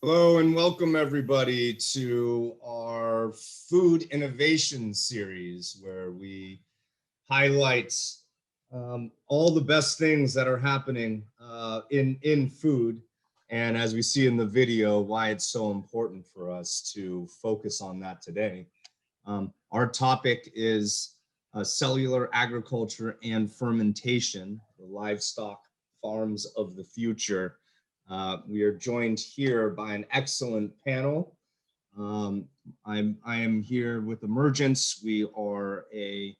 Hello and welcome everybody to our food innovation series where we highlight all the best things that are happening in food, and as we see in the video, why it's so important for us to focus on that today. Our topic is cellular agriculture and fermentation, the livestock farms of the future. We are joined here by an excellent panel. I am here with Emergence. We are a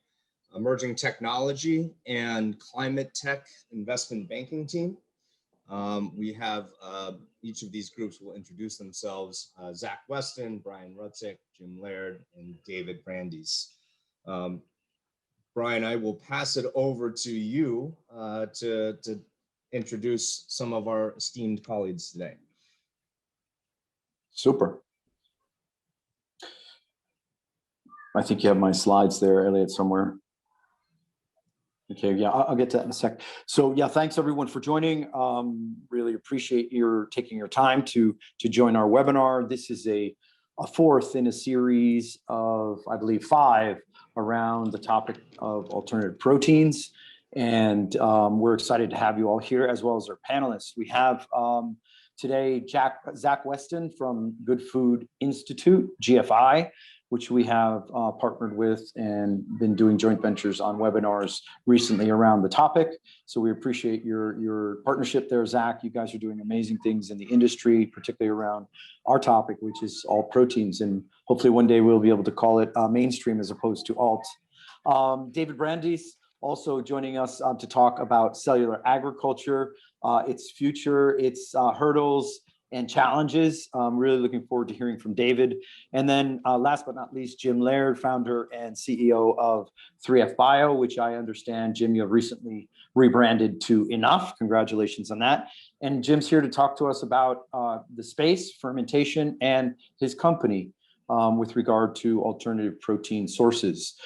emerging technology and climate tech investment banking team. We have each of these groups will introduce themselves. Zach Weston, Brian Rutzik, Jim Laird, and David Brandeis. Brian, I will pass it over to you to introduce some of our esteemed colleagues today. Super. I think you have my slides there, Elliot, somewhere. Okay, yeah, I'll get to that in a sec. So yeah, thanks everyone for joining. Really appreciate your taking your time to join our webinar. This is a fourth in a series of, I believe, 5 around the topic of alternative proteins. And we're excited to have you all here, as well as our panelists. We have today Zach Weston from Good Food Institute, GFI, which we have partnered with and been doing joint ventures on webinars recently around the topic. So we appreciate your partnership there, Zach. You guys are doing amazing things in the industry, particularly around our topic, which is all proteins. And hopefully one day we'll be able to call it mainstream as opposed to alt. David Brandeis also joining us to talk about cellular agriculture, its future, its hurdles, and challenges. I'm really looking forward to hearing from David. And then last but not least, Jim Laird, founder and CEO of 3F Bio, which I understand, Jim, you have recently rebranded to Enough. Congratulations on that. And Jim's here to talk to us about the space, fermentation, and his company with regard to alternative protein sources.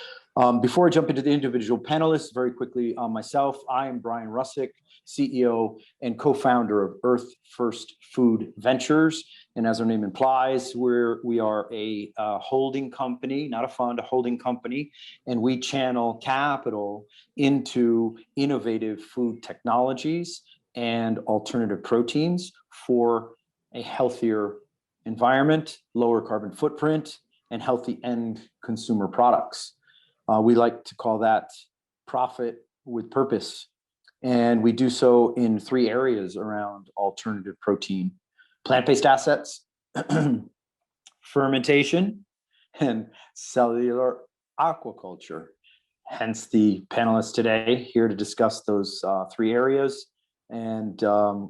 Before I jump into the individual panelists, very quickly myself, I am Brian Rutzik, CEO and co-founder of Earth First Food Ventures. And as our name implies, we are a holding company, not a fund, a holding company. And we channel capital into innovative food technologies and alternative proteins for a healthier environment, lower carbon footprint, and healthy end consumer products. We like to call that profit with purpose. And we do so in 3 areas around alternative protein: plant-based assets, fermentation, and cellular aquaculture. Hence the panelists today here to discuss those 3 areas. And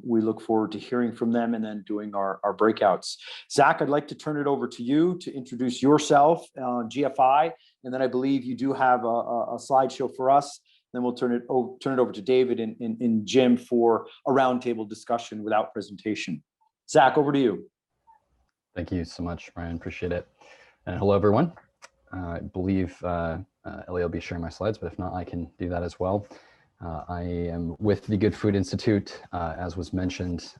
we look forward to hearing from them and then doing our breakouts. Zach, I'd like to turn it over to you to introduce yourself, GFI, and then I believe you do have a slideshow for us. Then we'll turn it over to David and Jim for a roundtable discussion without presentation. Zach, over to you. Thank you so much, Brian. Appreciate it. And hello, everyone. I believe Ellie will be sharing my slides, but if not, I can do that as well. I am with the Good Food Institute. As was mentioned,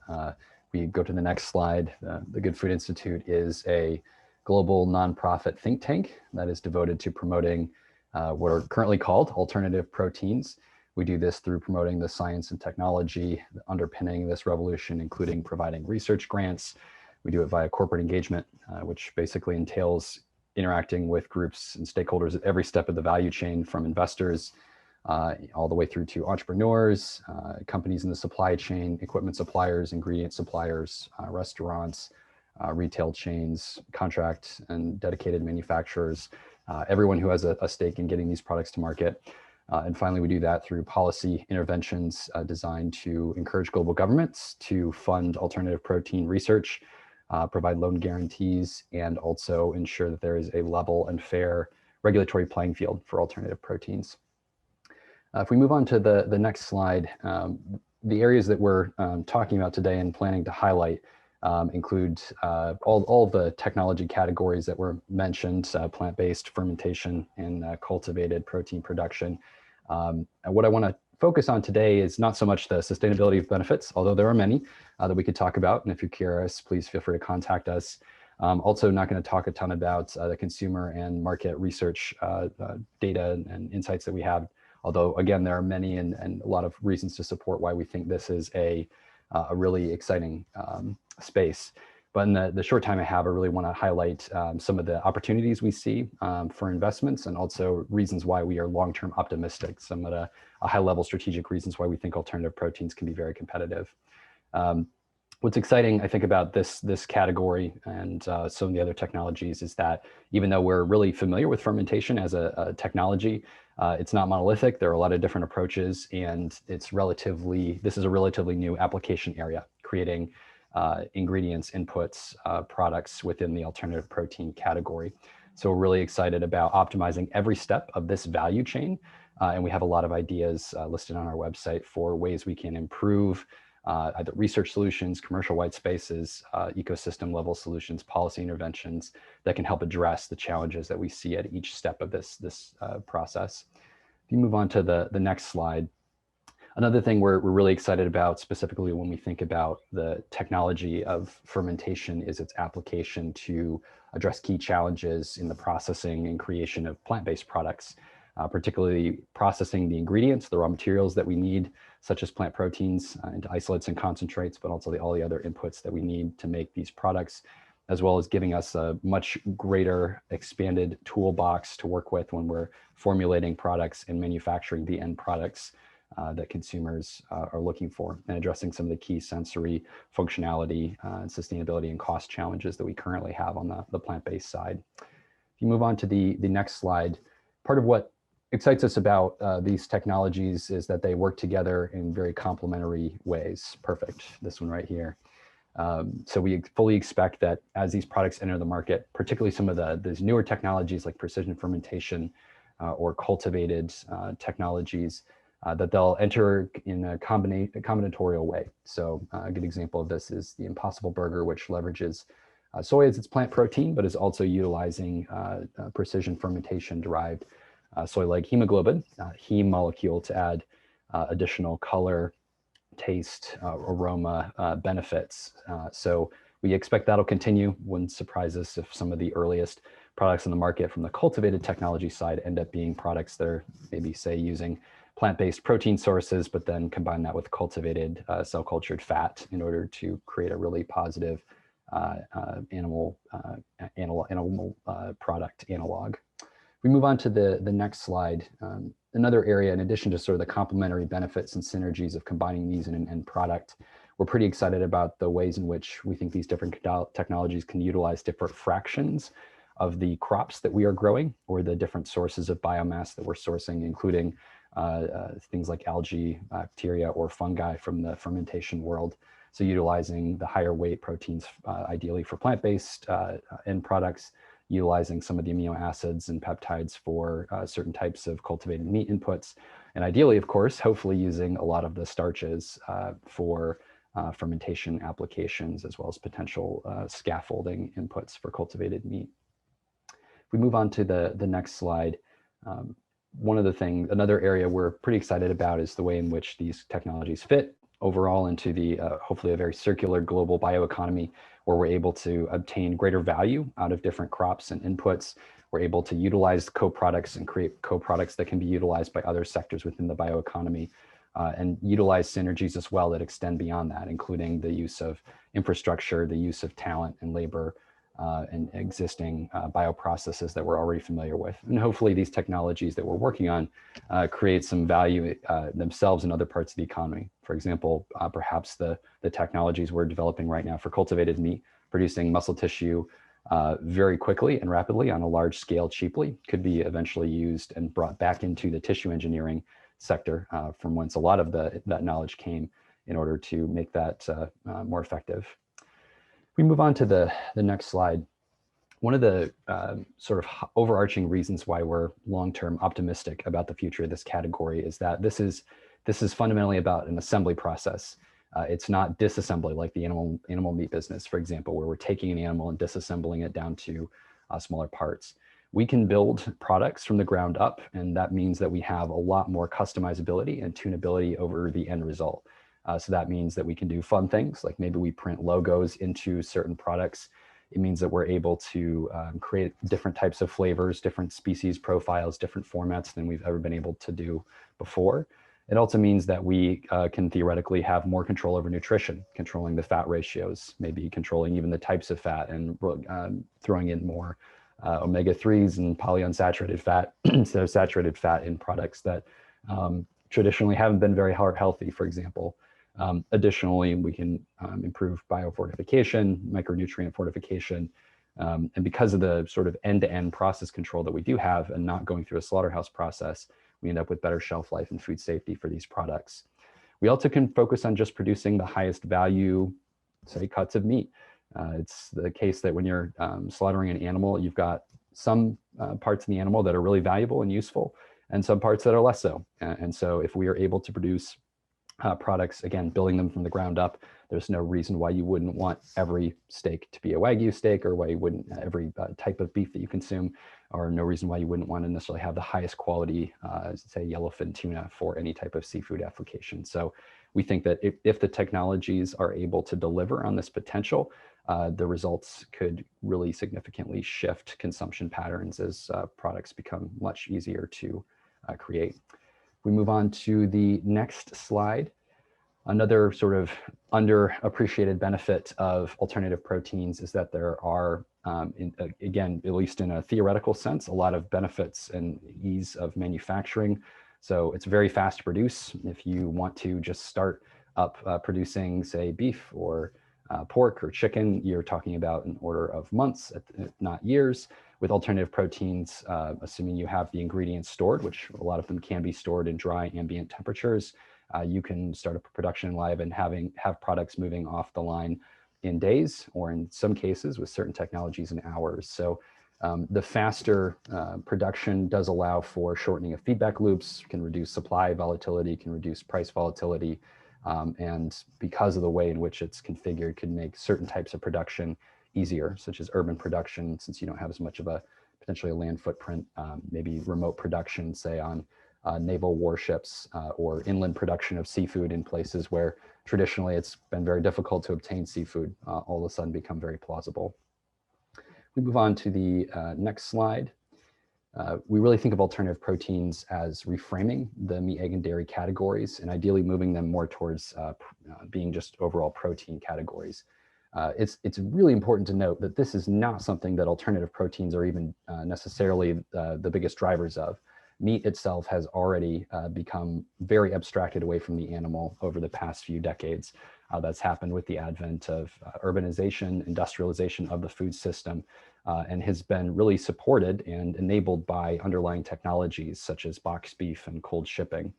we go to the next slide. The Good Food Institute is a global nonprofit think tank that is devoted to promoting what are currently called alternative proteins. We do this through promoting the science and technology underpinning this revolution, including providing research grants. We do it via corporate engagement, which basically entails interacting with groups and stakeholders at every step of the value chain, from investors all the way through to entrepreneurs, companies in the supply chain, equipment suppliers, ingredient suppliers, restaurants, retail chains, contract and dedicated manufacturers, everyone who has a stake in getting these products to market. And finally, we do that through policy interventions designed to encourage global governments to fund alternative protein research, provide loan guarantees, and also ensure that there is a level and fair regulatory playing field for alternative proteins. If we move on to the next slide, the areas that we're talking about today and planning to highlight include all the technology categories that were mentioned: plant-based, fermentation, and cultivated protein production. And what I want to focus on today is not so much the sustainability benefits, although there are many, that we could talk about. And if you're curious, please feel free to contact us. Also not going to talk a ton about the consumer and market research data and insights that we have. Although, again, there are many and a lot of reasons to support why we think this is a really exciting space. But in the short time I have, I really want to highlight some of the opportunities we see for investments and also reasons why we are long-term optimistic, some of the high-level strategic reasons why we think alternative proteins can be very competitive. What's exciting, I think, about this category and some of the other technologies is that even though we're really familiar with fermentation as a technology, it's not monolithic. There are a lot of different approaches, and this is a relatively new application area, creating ingredients, inputs, products within the alternative protein category. So we're really excited about optimizing every step of this value chain. And we have a lot of ideas listed on our website for ways we can improve either research solutions, commercial white spaces, ecosystem level solutions, policy interventions that can help address the challenges that we see at each step of this process. If you move on to the next slide. Another thing we're really excited about, specifically when we think about the technology of fermentation, is its application to address key challenges in the processing and creation of plant-based products, particularly processing the ingredients, the raw materials that we need, such as plant proteins into isolates and concentrates, but also all the other inputs that we need to make these products, as well as giving us a much greater expanded toolbox to work with when we're formulating products and manufacturing the end products that consumers are looking for, and addressing some of the key sensory functionality and sustainability and cost challenges that we currently have on the plant-based side. If you move on to the next slide, part of what excites us about these technologies is that they work together in very complementary ways. Perfect, this one right here. So we fully expect that as these products enter the market, particularly some of these newer technologies like precision fermentation or cultivated technologies, that they'll enter in a combinatorial way. So a good example of this is the Impossible Burger, which leverages soy as its plant protein, but is also utilizing precision fermentation derived soy-like hemoglobin, heme molecule, to add additional color, taste, aroma benefits. So we expect that'll continue. Wouldn't surprise us if some of the earliest products in the market from the cultivated technology side end up being products that are maybe, say, using plant-based protein sources, but then combine that with cultivated cell-cultured fat in order to create a really positive animal product analog. We move on to the next slide. Another area, in addition to sort of the complementary benefits and synergies of combining these in an end product, we're pretty excited about the ways in which we think these different technologies can utilize different fractions of the crops that we are growing, or the different sources of biomass that we're sourcing, including things like algae, bacteria, or fungi from the fermentation world. So utilizing the higher weight proteins, ideally for plant-based end products, utilizing some of the amino acids and peptides for certain types of cultivated meat inputs, and ideally, of course, hopefully using a lot of the starches for fermentation applications, as well as potential scaffolding inputs for cultivated meat. If we move on to the next slide, another area we're pretty excited about is the way in which these technologies fit overall into the hopefully a very circular global bioeconomy, where we're able to obtain greater value out of different crops and inputs. We're able to utilize co-products and create co-products that can be utilized by other sectors within the bioeconomy, and utilize synergies as well that extend beyond that, including the use of infrastructure, the use of talent and labor, and existing bioprocesses that we're already familiar with. And hopefully these technologies that we're working on create some value themselves in other parts of the economy. For example, perhaps the technologies we're developing right now for cultivated meat, producing muscle tissue very quickly and rapidly on a large scale cheaply, could be eventually used and brought back into the tissue engineering sector from whence a lot of that knowledge came, in order to make that more effective. We move on to the next slide. One of the sort of overarching reasons why we're long-term optimistic about the future of this category is that this is fundamentally about an assembly process. It's not disassembly like the animal meat business, for example, where we're taking an animal and disassembling it down to smaller parts. We can build products from the ground up, and that means that we have a lot more customizability and tunability over the end result. So that means that we can do fun things, like maybe we print logos into certain products. It means that we're able to create different types of flavors, different species profiles, different formats than we've ever been able to do before. It also means that we can theoretically have more control over nutrition, controlling the fat ratios, maybe controlling even the types of fat, and throwing in more omega-3s and polyunsaturated fat instead of saturated fat in products that traditionally haven't been very heart healthy, for example. Additionally, we can improve biofortification, micronutrient fortification, and because of the sort of end-to-end process control that we do have and not going through a slaughterhouse process, we end up with better shelf life and food safety for these products. We also can focus on just producing the highest value, say, cuts of meat. It's the case that when you're slaughtering an animal, you've got some parts of the animal that are really valuable and useful, and some parts that are less so. And so if we are able to produce products, again, building them from the ground up, there's no reason why you wouldn't want every steak to be a Wagyu steak, or why you wouldn't every type of beef that you consume, or no reason why you wouldn't want to necessarily have the highest quality, say, yellowfin tuna for any type of seafood application. So we think that if the technologies are able to deliver on this potential, the results could really significantly shift consumption patterns as products become much easier to create. We move on to the next slide. Another sort of underappreciated benefit of alternative proteins is that there are, again, at least in a theoretical sense, a lot of benefits and ease of manufacturing. So it's very fast to produce. If you want to just start up producing, say, beef or pork or chicken, you're talking about an order of months, if not years. With alternative proteins, assuming you have the ingredients stored, which a lot of them can be stored in dry ambient temperatures, you can start up a production live and have products moving off the line in days, or in some cases with certain technologies in hours. So the faster production does allow for shortening of feedback loops, can reduce supply volatility, can reduce price volatility, and because of the way in which it's configured, can make certain types of production easier, such as urban production, since you don't have as much of a potentially a land footprint, maybe remote production, say on naval warships, or inland production of seafood in places where traditionally it's been very difficult to obtain seafood, all of a sudden become very plausible. We move on to the next slide. We really think of alternative proteins as reframing the meat, egg, and dairy categories, and ideally moving them more towards being just overall protein categories. It's really important to note that this is not something that alternative proteins are even necessarily the biggest drivers of. Meat itself has already become very abstracted away from the animal over the past few decades. That's happened with the advent of urbanization, industrialization of the food system, and has been really supported and enabled by underlying technologies such as boxed beef and cold shipping.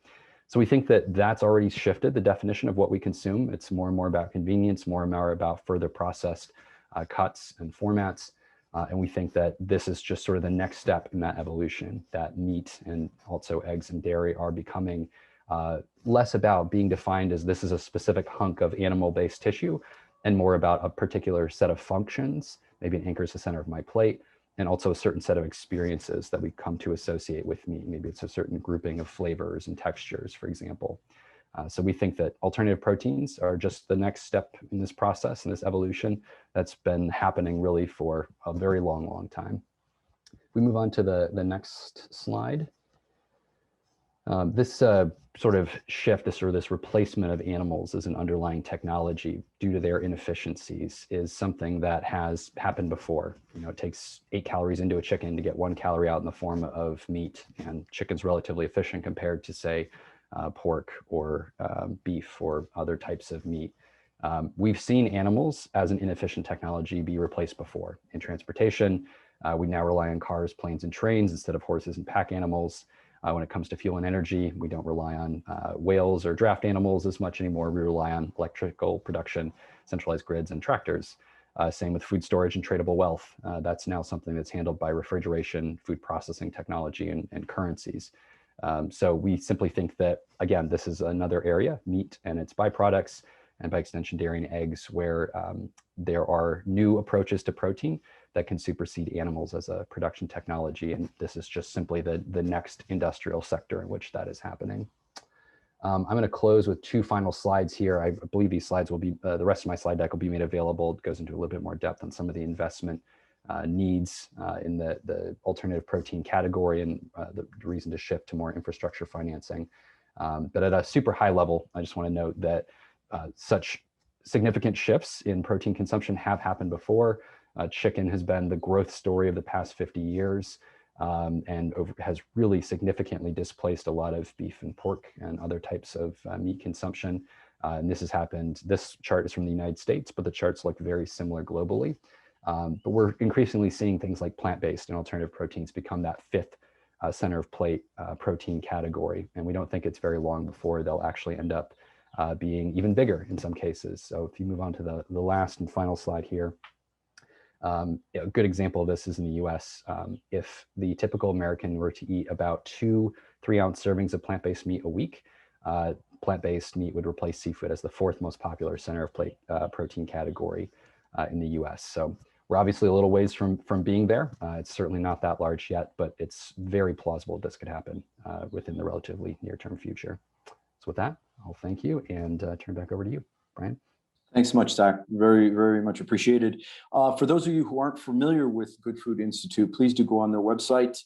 So we think that that's already shifted the definition of what we consume. It's more and more about convenience, more and more about further processed cuts and formats. And we think that this is just sort of the next step in that evolution, that meat and also eggs and dairy are becoming less about being defined as this is a specific hunk of animal-based tissue, and more about a particular set of functions. Maybe it anchors the center of my plate, and also a certain set of experiences that we come to associate with meat. Maybe it's a certain grouping of flavors and textures, for example. So we think that alternative proteins are just the next step in this process, in this evolution that's been happening really for a very long, long time. We move on to the next slide. This sort of shift, this replacement of animals as an underlying technology due to their inefficiencies is something that has happened before. You know, it takes 8 calories into a chicken to get 1 calorie out in the form of meat, and chicken's relatively efficient compared to, say, pork or beef or other types of meat. We've seen animals as an inefficient technology be replaced before. In transportation, we now rely on cars, planes, and trains instead of horses and pack animals. When it comes to fuel and energy, we don't rely on whales or draft animals as much anymore. We rely on electrical production, centralized grids, and tractors. Same with food storage and tradable wealth. That's now something that's handled by refrigeration, food processing technology, and currencies. So we simply think that, again, this is another area, meat and its byproducts, and by extension, dairy and eggs, where there are new approaches to protein that can supersede animals as a production technology. And this is just simply the next industrial sector in which that is happening. I'm going to close with two final slides here. I believe these slides will be, the rest of my slide deck will be made available. It goes into a little bit more depth on some of the investment needs in the alternative protein category and the reason to shift to more infrastructure financing. But at a super high level, I just want to note that such significant shifts in protein consumption have happened before. Chicken has been the growth story of the past 50 years. And has really significantly displaced a lot of beef and pork and other types of meat consumption. And this has happened, this chart is from the United States, but the charts look very similar globally. But we're increasingly seeing things like plant-based and alternative proteins become that fifth center of plate protein category. And we don't think it's very long before they'll actually end up being even bigger in some cases. So if you move on to the last and final slide here, a good example of this is in the US. If the typical American were to eat about 2 3-ounce servings of plant-based meat a week, plant-based meat would replace seafood as the fourth most popular center of plate protein category in the US. So we're obviously a little ways from being there. It's certainly not that large yet, but it's very plausible this could happen within the relatively near-term future. So with that, I'll thank you and turn back over to you, Brian. Thanks so much, Zach. Very, very much appreciated. For those of you who aren't familiar with Good Food Institute, please do go on their website,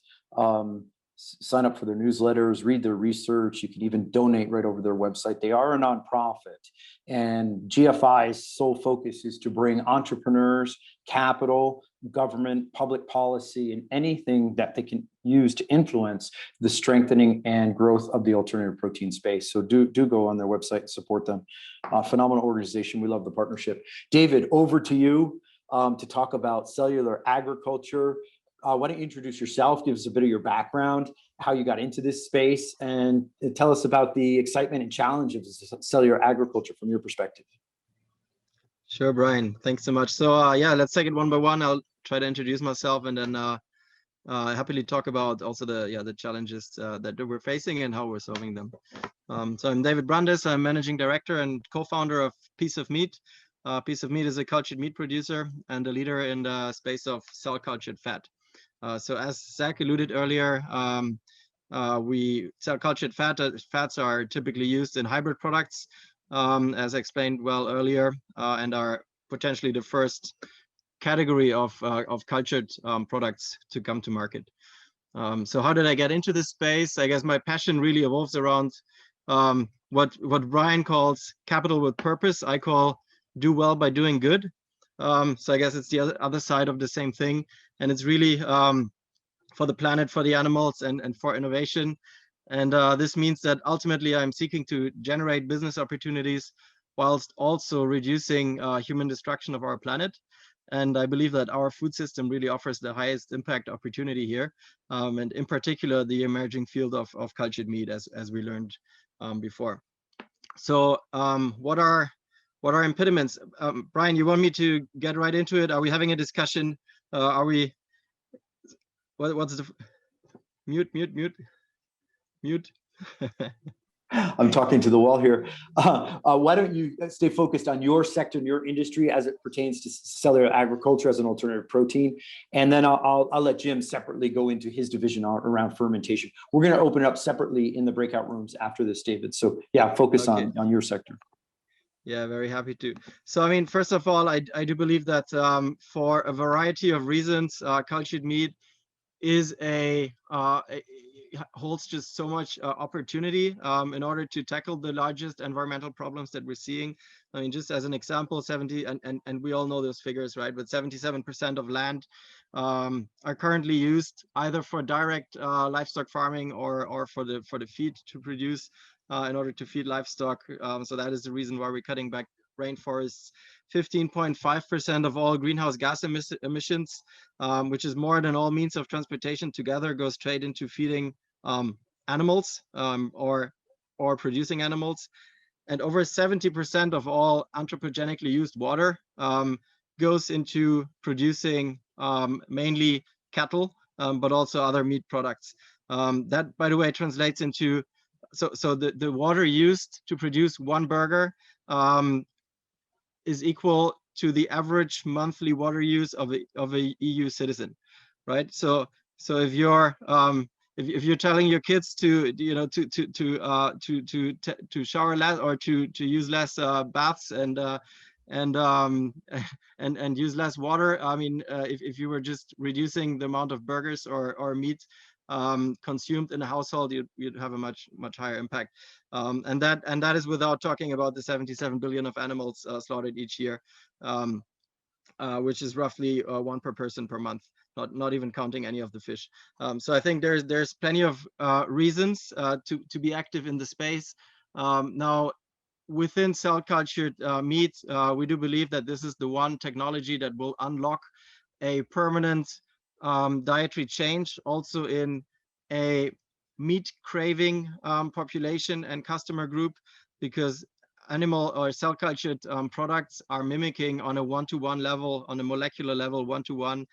sign up for their newsletters, read their research. You can even donate right over their website. They are a nonprofit, and GFI's sole focus is to bring entrepreneurs, capital, government, public policy, and anything that they can use to influence the strengthening and growth of the alternative protein space. So do go on their website and support them. Phenomenal organization. We love the partnership. David, over to you to talk about cellular agriculture. Why don't you introduce yourself, give us a bit of your background, how you got into this space, and tell us about the excitement and challenge of cellular agriculture from your perspective. Sure, Brian. Thanks so much. So yeah, let's take it one by one. I'll try to introduce myself and then happily talk about also the challenges that we're facing and how we're solving them. So I'm David Brandes. I'm managing director and co-founder of Piece of Meat. Piece of Meat is a cultured meat producer and a leader in the space of cell cultured fat. So as Zach alluded earlier, cell cultured fats are typically used in hybrid products, as explained well earlier, and are potentially the first category of cultured products to come to market. So how did I get into this space? I guess my passion really evolves around what Brian calls capital with purpose. I call do well by doing good. So I guess it's the other side of the same thing. And it's really for the planet, for the animals, and for innovation. And this means that ultimately I'm seeking to generate business opportunities whilst also reducing human destruction of our planet. And I believe that our food system really offers the highest impact opportunity here. And in particular, the emerging field of cultured meat, as we learned before. So what are impediments? Brian, you want me to get right into it? Are we having a discussion? Are we, what's the, mute? I'm talking to the wall here. Why don't you stay focused on your sector and your industry as it pertains to cellular agriculture as an alternative protein, and then I'll let Jim separately go into his division around fermentation. We're going to open it up separately in the breakout rooms after this, David. So yeah, focus on your sector. Yeah, very happy to. So, I mean, first of all, I do believe that for a variety of reasons, cultured meat is holds just so much opportunity in order to tackle the largest environmental problems that we're seeing. I mean, just as an example, 70, and we all know those figures, right? But 77% of land are currently used either for direct livestock farming or for the feed to produce in order to feed livestock. So that is the reason why we're cutting back rainforests. 15.5% of all greenhouse gas emissions, which is more than all means of transportation together, goes straight into feeding animals or producing animals. And over 70% of all anthropogenically used water goes into producing mainly cattle, but also other meat products. That, by the way, translates into, so the water used to produce one burger is equal to the average monthly water use of a EU citizen, right? So if you're if you're telling your kids to to shower less or to use less baths and use less water, I mean, if you were just reducing the amount of burgers or meat consumed in a household, you'd have a much higher impact, and that is without talking about the 77 billion of animals slaughtered each year, which is roughly 1 per person per month, not even counting any of the fish. So I think there's plenty of reasons to be active in the space. Now, within cell cultured meat, we do believe that this is the one technology that will unlock a permanent dietary change also in a meat craving population and customer group, because animal or cell cultured products are mimicking on a one-to-one level, on a molecular level, one-to-one,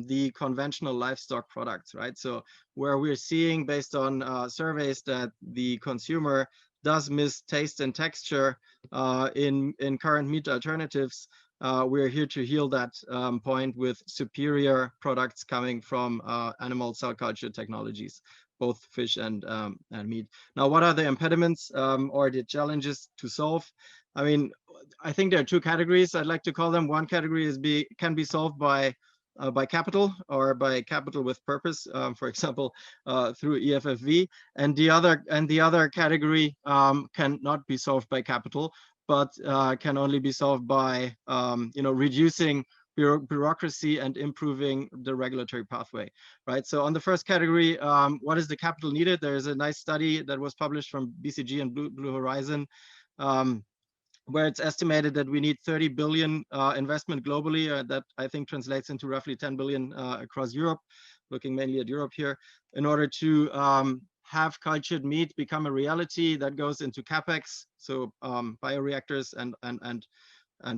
the conventional livestock products, right? So where we're seeing based on surveys that the consumer does miss taste and texture in current meat alternatives, we're here to heal that point with superior products coming from animal cell culture technologies, both fish and meat. Now, what are the impediments or the challenges to solve? I mean, I think there are 2 categories I'd like to call them. One category is can be solved by capital or by capital with purpose, for example, through EFFV, and the other category cannot be solved by capital, but can only be solved by reducing bureaucracy and improving the regulatory pathway, right? So on the first category, what is the capital needed? There is a nice study that was published from BCG and Blue Horizon, where it's estimated that we need 30 billion investment globally. That I think translates into roughly 10 billion across Europe, looking mainly at Europe here, in order to have cultured meat become a reality. That goes into CapEx, so bioreactors and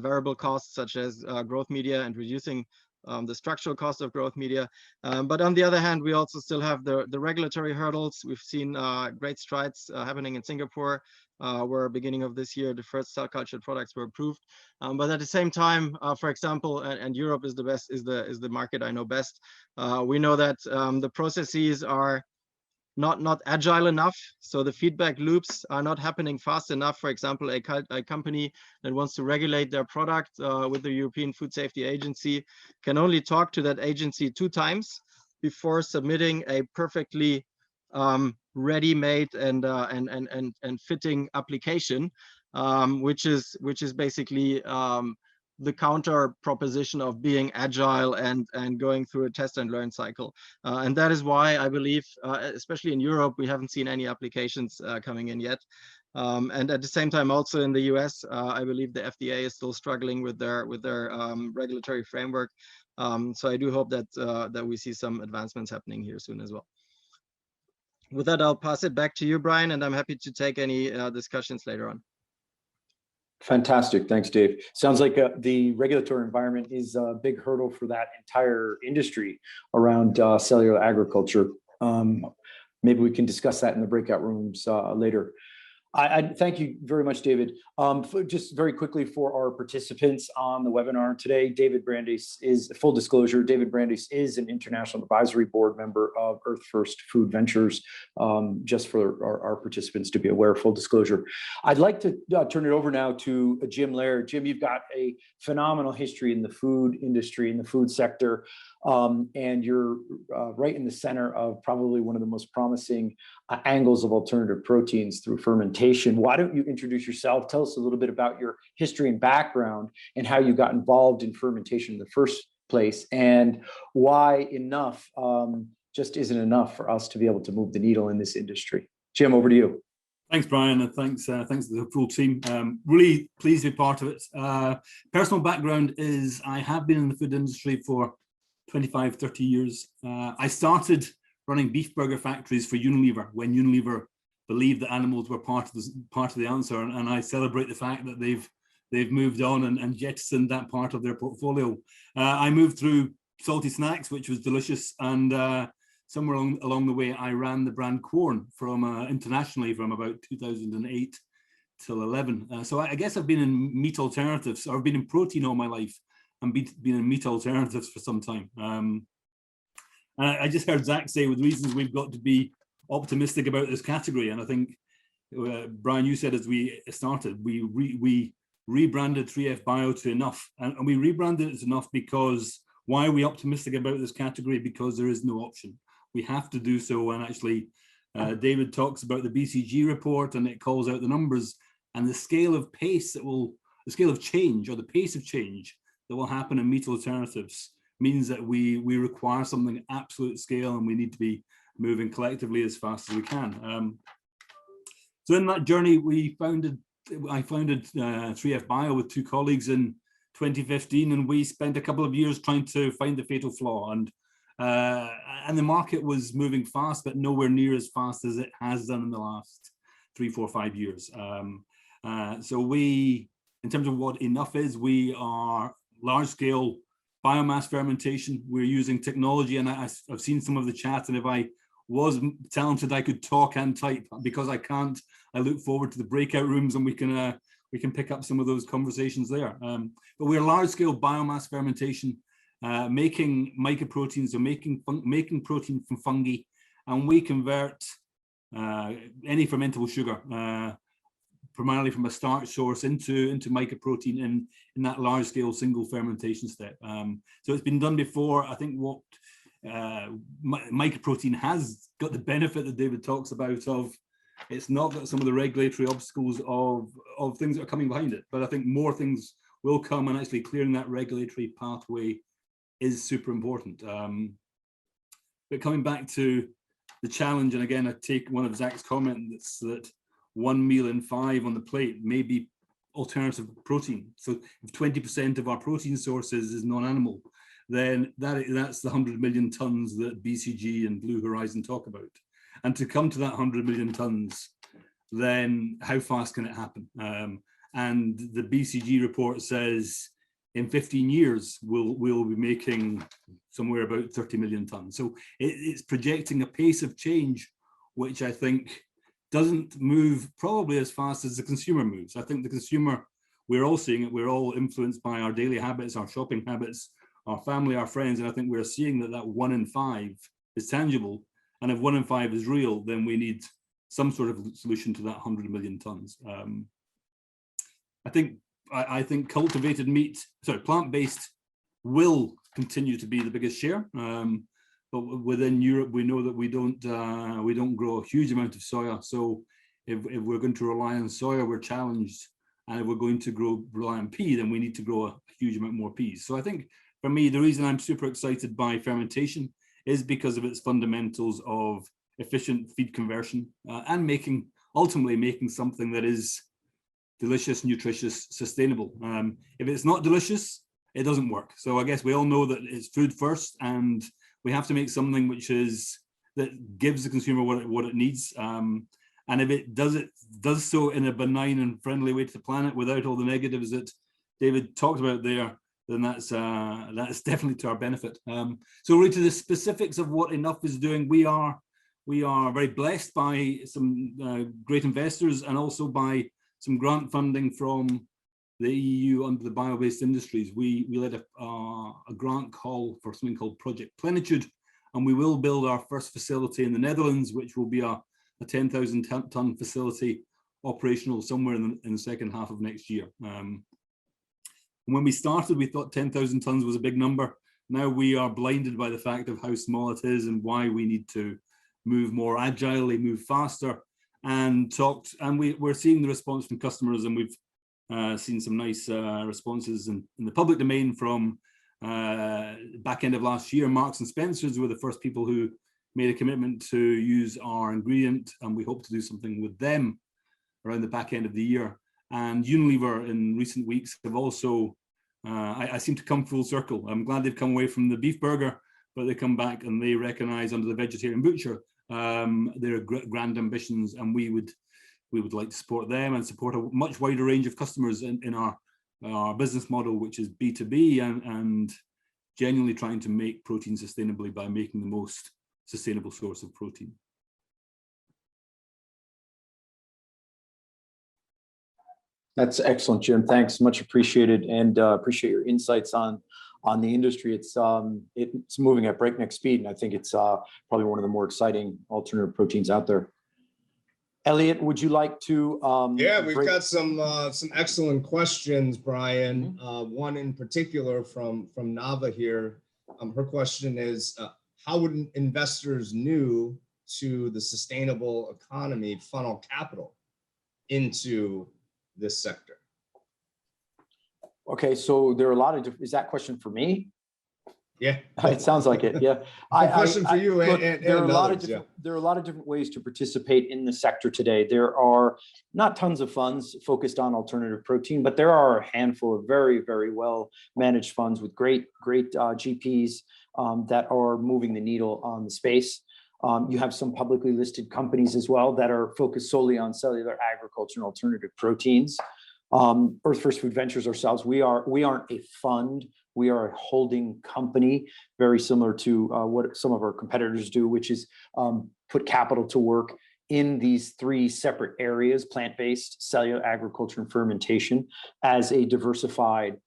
variable costs such as growth media and reducing the structural cost of growth media. But on the other hand, we also still have the regulatory hurdles. We've seen great strides happening in Singapore, where beginning of this year, the first cell cultured products were approved. But at the same time, for example, and Europe is the market I know best. We know that the processes are not agile enough, so the feedback loops are not happening fast enough. For example, a company that wants to regulate their product with the European Food Safety Agency can only talk to that agency 2 times before submitting a perfectly ready-made and fitting application, which is basically the counter proposition of being agile and going through a test and learn cycle. And that is why I believe, especially in Europe, we haven't seen any applications coming in yet. And at the same time, also in the US, I believe the FDA is still struggling with their regulatory framework. So I do hope that we see some advancements happening here soon as well. With that, I'll pass it back to you, Brian, and I'm happy to take any discussions later on. Fantastic. Thanks, Dave. Sounds like the regulatory environment is a big hurdle for that entire industry around cellular agriculture. Maybe we can discuss that in the breakout rooms later. I thank you very much, David. Just very quickly for our participants on the webinar today, David Brandeis is, full disclosure, David Brandeis is an international advisory board member of Earth First Food Ventures, just for our participants to be aware, full disclosure. I'd like to turn it over now to Jim Laird. Jim, you've got a phenomenal history in the food industry, in the food sector, and you're right in the center of probably one of the most promising angles of alternative proteins through fermentation. Why don't you introduce yourself? Tell us a little bit about your history and background and how you got involved in fermentation in the first place, and why enough just isn't enough for us to be able to move the needle in this industry. Jim, over to you. Thanks, Brian, and thanks to the full team. Really pleased to be part of it. Personal background is I have been in the food industry for 25, 30 years. I started running beef burger factories for Unilever when Unilever believed that animals were part of the answer, and I celebrate the fact that they've moved on and jettisoned that part of their portfolio. I moved through salty snacks, which was delicious, and somewhere along the way, I ran the brand Corn from internationally from about 2008 till 11. So I guess I've been in meat alternatives, or I've been in protein all my life, and been in meat alternatives for some time. And I just heard Zach say with reasons we've got to be optimistic about this category. And I think, Brian, you said as we started, we rebranded 3F Bio to Enough. And we rebranded it to Enough because why are we optimistic about this category? Because there is no option. We have to do so. And actually, David talks about the BCG report and it calls out the numbers and the scale of pace that will, the scale of change or the pace of change that will happen in meat alternatives means that we require something at absolute scale and we need to be moving collectively as fast as we can. So in that journey, I founded 3F Bio with 2 colleagues in 2015, and we spent a couple of years trying to find the fatal flaw. And the market was moving fast, but nowhere near as fast as it has done in the last 3, 4, 5 years. So we, in terms of what Enough is, we are large-scale biomass fermentation. We're using technology, and I've seen some of the chat, and if I was talented, I could talk and type. Because I can't, I look forward to the breakout rooms, and we can pick up some of those conversations there. But we're large-scale biomass fermentation, making mycoproteins, or making protein from fungi, and we convert any fermentable sugar, primarily from a starch source, into mycoprotein in that large-scale single fermentation step. So it's been done before. I think what mycoprotein has got the benefit that David talks about of, it's not got some of the regulatory obstacles of things that are coming behind it, but I think more things will come, and actually clearing that regulatory pathway is super important. But coming back to the challenge, and again, I take one of Zach's comments that 1 meal in 5 on the plate may be alternative protein. So if 20% of our protein sources is non-animal, then that's the 100 million tons that BCG and Blue Horizon talk about. And to come to that 100 million tons, then how fast can it happen? And the BCG report says in 15 years, we'll be making somewhere about 30 million tons. So it's projecting a pace of change, which I think doesn't move probably as fast as the consumer moves. I think the consumer, we're all seeing it, we're all influenced by our daily habits, our shopping habits, our family, our friends, and I think we're seeing that 1 in 5 is tangible. And if 1 in 5 is real, then we need some sort of solution to that 100 million tons. I think cultivated meat, sorry, plant-based will continue to be the biggest share. But within Europe, we know that we don't grow a huge amount of soya. So if we're going to rely on soya, we're challenged. And if we're going to rely on pea, then we need to grow a huge amount more peas. So I think for me, the reason I'm super excited by fermentation is because of its fundamentals of efficient feed conversion and ultimately making something that is delicious, nutritious, sustainable. If it's not delicious, it doesn't work. So I guess we all know that it's food first, and we have to make something that gives the consumer what it needs. And if it does so in a benign and friendly way to the planet without all the negatives that David talked about there, then that's definitely to our benefit. So really to the specifics of what Enough is doing, we are very blessed by some great investors and also by some grant funding from the EU under the bio-based industries. We led a grant call for something called Project Plenitude, and we will build our first facility in the Netherlands, which will be a 10,000 ton facility operational somewhere in the second half of next year. When we started, we thought 10,000 tons was a big number. Now we are blinded by the fact of how small it is and why we need to move more agilely, move faster, and we're seeing the response from customers, and we've seen some nice responses in the public domain from back end of last year. Marks and Spencer's were the first people who made a commitment to use our ingredient, and we hope to do something with them around the back end of the year. And Unilever in recent weeks have also, I seem to come full circle. I'm glad they've come away from the beef burger, but they come back and they recognize under the vegetarian butcher their grand ambitions, and we would like to support them and support a much wider range of customers in our business model, which is B2B and genuinely trying to make protein sustainably by making the most sustainable source of protein. That's excellent, Jim. Thanks, much appreciated, and appreciate your insights on on the industry. It's moving at breakneck speed, and I think it's probably one of the more exciting alternative proteins out there. Elliot, would you like to? Yeah, we've got some excellent questions, Brian. One in particular from Nava here. Her question is, how would investors new to the sustainable economy funnel capital into this sector? Okay, so there are a lot of different, is that question for me? Yeah, it sounds like it. Yeah, question for you. Look, and there are a lot of others, different. There are a lot of different ways to participate in the sector today. There are not tons of funds focused on alternative protein, but there are a handful of very, very well managed funds with great GPs that are moving the needle on the space. You have some publicly listed companies as well that are focused solely on cellular agriculture and alternative proteins. Earth First Food Ventures ourselves, we aren't a fund. We are a holding company, very similar to what some of our competitors do, which is put capital to work in these three separate areas: plant-based, cellular agriculture, and fermentation, as a diversified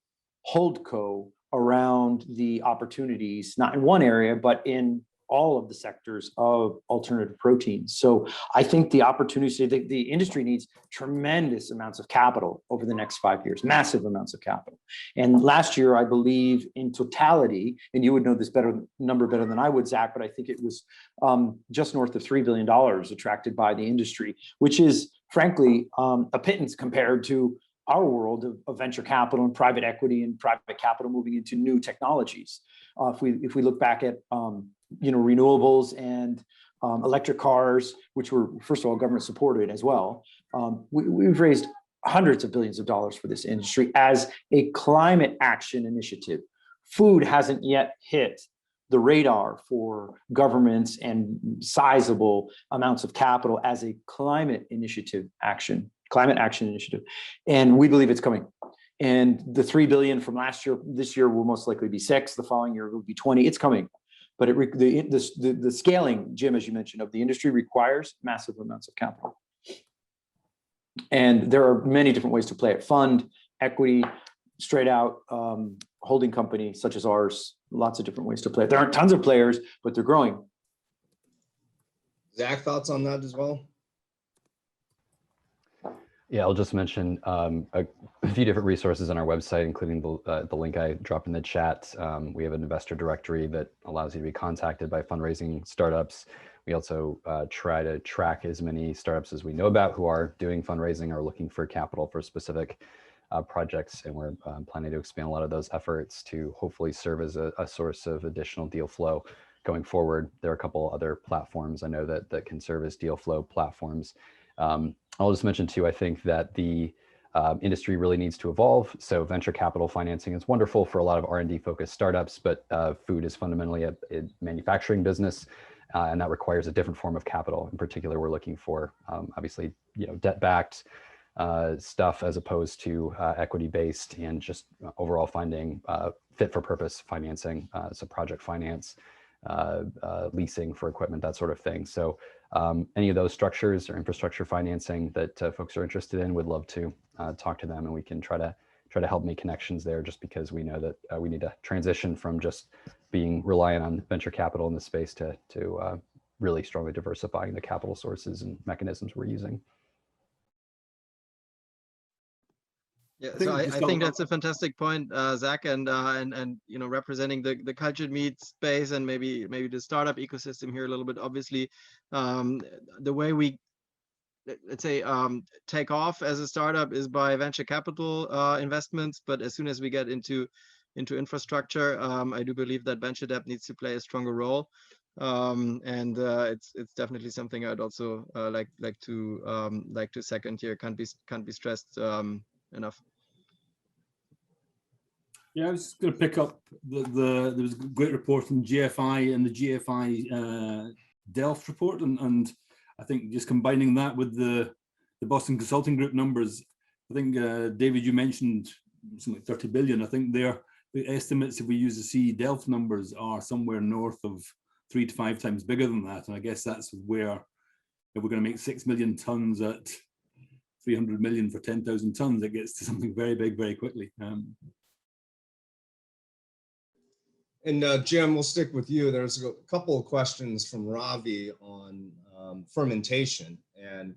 holdco around the opportunities, not in one area, but in all of the sectors of alternative proteins. So I think the opportunity, the industry needs tremendous amounts of capital over the next 5 years, massive amounts of capital. And last year, I believe in totality, and you would know this number better than I would, Zach, but I think it was just north of $3 billion attracted by the industry, which is frankly a pittance compared to our world of venture capital and private equity and private capital moving into new technologies. If we look back at renewables and electric cars, which were first of all government supported as well, we've raised hundreds of billions of dollars for this industry as a climate action initiative. Food hasn't yet hit the radar for governments and sizable amounts of capital as a climate action initiative, and we believe it's coming. And the $3 billion from last year, this year will most likely be 6. The following year will be 20. It's coming, but the scaling, Jim, as you mentioned, of the industry requires massive amounts of capital. And there are many different ways to play it: fund, equity, straight out holding company such as ours. Lots of different ways to play it. There aren't tons of players, but they're growing. Zach, thoughts on that as well? Yeah, I'll just mention a few different resources on our website, including the link I dropped in the chat. We have an investor directory that allows you to be contacted by fundraising startups. We also try to track as many startups as we know about who are doing fundraising or looking for capital for specific projects, and we're planning to expand a lot of those efforts to hopefully serve as a source of additional deal flow going forward. There are a couple other platforms I know that can serve as deal flow platforms. I'll just mention too, I think that the industry really needs to evolve. So venture capital financing is wonderful for a lot of R&D focused startups, but food is fundamentally a manufacturing business, and that requires a different form of capital. In particular, we're looking for obviously debt-backed stuff as opposed to equity-based, and just overall finding fit-for-purpose financing, so project finance, leasing for equipment, that sort of thing. So any of those structures or infrastructure financing that folks are interested in, would love to talk to them, and we can try to help make connections there, just because we know that we need to transition from just being reliant on venture capital in the space to really strongly diversifying the capital sources and mechanisms we're using. Yeah, so I think that's a fantastic point, Zach, and representing the cultured meat space and maybe the startup ecosystem here a little bit. Obviously, the way we, let's say, take off as a startup is by venture capital investments. But as soon as we get into infrastructure, I do believe that venture debt needs to play a stronger role. And it's definitely something I'd also like to second here. Can't be stressed enough. Yeah, I was just going to pick up there was a great report from GFI and the GFI Delft report, and I think just combining that with the Boston Consulting Group numbers, I think David, you mentioned something like 30 billion. I think the estimates, if we use the CE Delft numbers, are somewhere north of 3 to 5 times bigger than that. And I guess that's where, if we're going to make 6 million tons at 300 million for 10,000 tons, it gets to something very big very quickly. And Jim, we'll stick with you. There's a couple of questions from Ravi on fermentation, and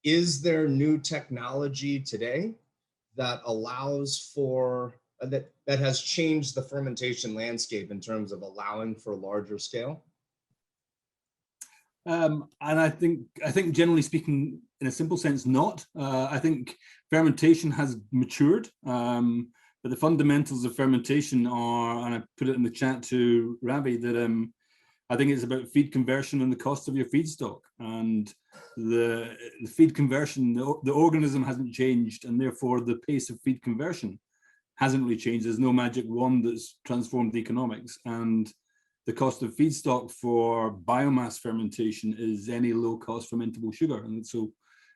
is there new technology today that allows for that has changed the fermentation landscape in terms of allowing for larger scale? And I think generally speaking, in a simple sense, not. I think fermentation has matured, but the fundamentals of fermentation are, and I put it in the chat to Ravi, that I think it's about feed conversion and the cost of your feedstock. And the feed conversion, the organism hasn't changed, and therefore the pace of feed conversion hasn't really changed. There's no magic wand that's transformed the economics. And the cost of feedstock for biomass fermentation is any low-cost fermentable sugar. And so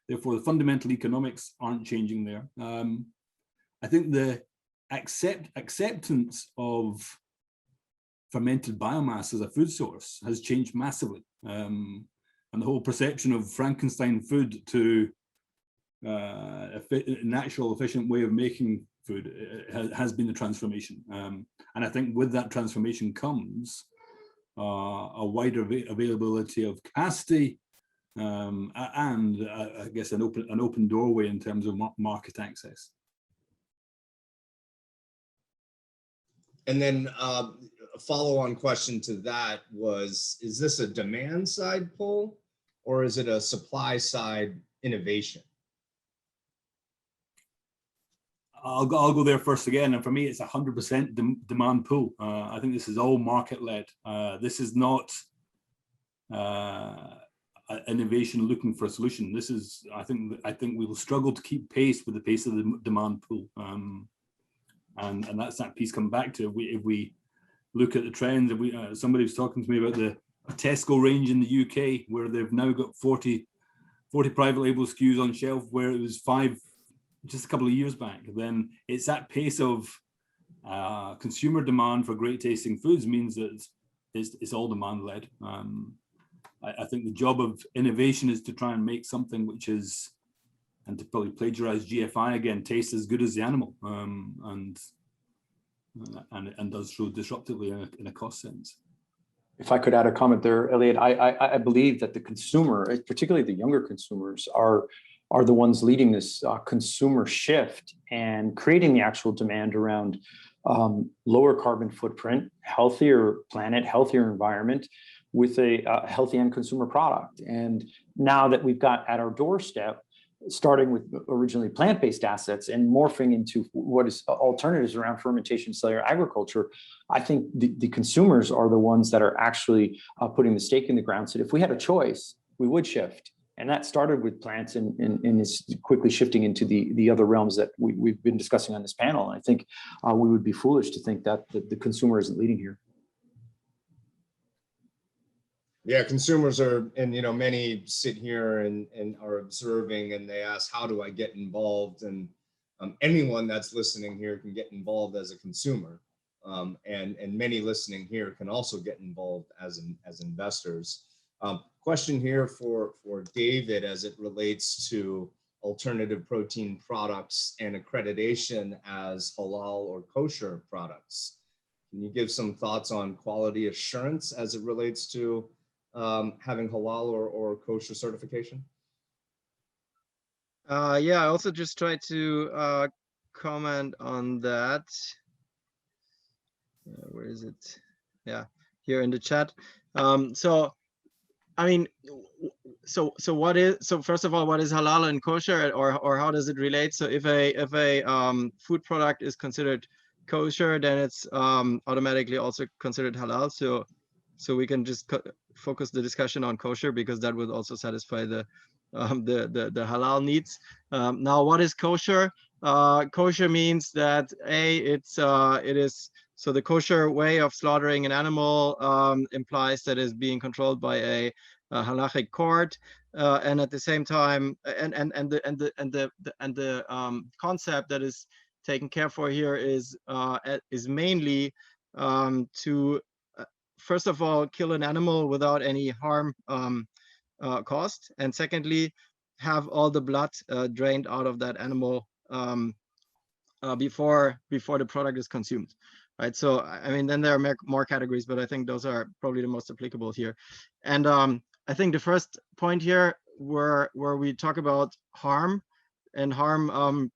therefore the fundamental economics aren't changing there. I think the acceptance of fermented biomass as a food source has changed massively. And the whole perception of Frankenstein food to a natural, efficient way of making food has been a transformation. And I think with that transformation comes a wider availability of capacity, and I guess an open doorway in terms of market access. And then a follow-on question to that was, is this a demand side pull or is it a supply side innovation? I'll go there first again, and for me, it's 100% demand pull. I think this is all market led. This is not innovation looking for a solution. This is, I think we will struggle to keep pace with the pace of the demand pull, and that's that piece coming back to if we look at the trends. Somebody was talking to me about the Tesco range in the UK, where they've now got 40 private label SKUs on shelf, where it was 5 just a couple of years back. Then it's that pace of consumer demand for great tasting foods means that it's all demand led. I think the job of innovation is to try and make something which is, and to probably plagiarize GFI again, tastes as good as the animal, and does so disruptively in a cost sense. If I could add a comment there, Elliot, I believe that the consumer, particularly the younger consumers, are the ones leading this consumer shift and creating the actual demand around lower carbon footprint, healthier planet, healthier environment, with a healthy end consumer product. And now that we've got at our doorstep, starting with originally plant-based assets and morphing into what is alternatives around fermentation, cellular agriculture, I think the consumers are the ones that are actually putting the stake in the ground. So if we had a choice, we would shift. And that started with plants and is quickly shifting into the other realms that we've been discussing on this panel. And I think we would be foolish to think that the consumer isn't leading here. Yeah, consumers are, and many sit here and are observing, and they ask, how do I get involved? And anyone that's listening here can get involved as a consumer, and many listening here can also get involved as investors. Question here for David as it relates to alternative protein products and accreditation as halal or kosher products. Can you give some thoughts on quality assurance as it relates to having halal or kosher certification? Yeah, I also just tried to comment on that. Where is it? Yeah, here in the chat. So I mean, so first of all, what is halal and kosher, or how does it relate? So if a food product is considered kosher, then it's automatically also considered halal. So we can just focus the discussion on kosher, because that would also satisfy the halal needs. Now, what is kosher? Kosher means that it is. So the kosher way of slaughtering an animal implies that it's being controlled by a halachic court, and at the same time, and the concept that is taken care for here is mainly to first of all kill an animal without any harm caused, and secondly, have all the blood drained out of that animal before the product is consumed. right? So I mean, then there are more categories, but I think those are probably the most applicable here. And I think the first point here, where we talk about harm and harm,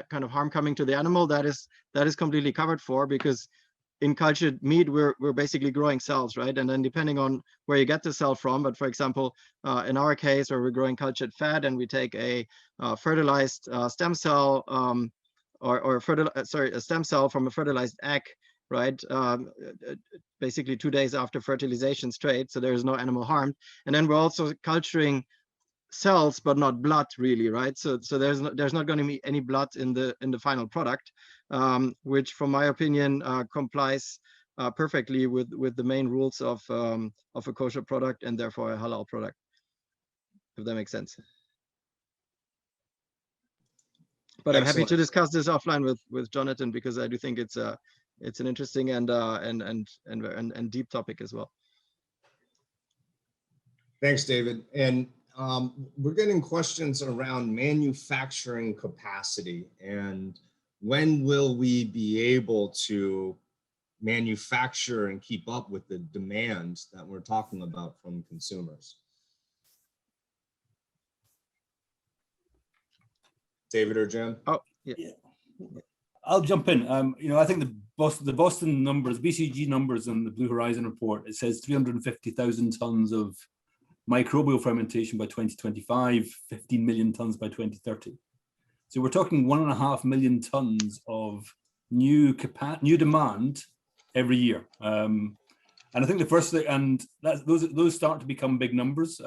kind of harm coming to the animal, that is completely covered for, because in cultured meat, we're basically growing cells, right? And then depending on where you get the cell from, but for example, in our case, where we're growing cultured fat and we take a fertilized stem cell, a stem cell from a fertilized egg, right? Basically 2 days after fertilization straight, so there is no animal harm. And then we're also culturing cells, but not blood, really, right? So there's not going to be any blood in the final product, which, from my opinion, complies perfectly with the main rules of a kosher product, and therefore a halal product, if that makes sense. But I'm happy to discuss this offline with Jonathan, because I do think it's an interesting and deep topic as well. Thanks, David. And we're getting questions around manufacturing capacity, and when will we be able to manufacture and keep up with the demands that we're talking about from consumers? David or Jim? Oh, yeah. I'll jump in. I think the Boston numbers, BCG numbers, and the Blue Horizon report, it says 350,000 tons of microbial fermentation by 2025, 15 million tons by 2030. So we're talking 1.5 million tons of new demand every year. And I think the first thing, and those start to become big numbers.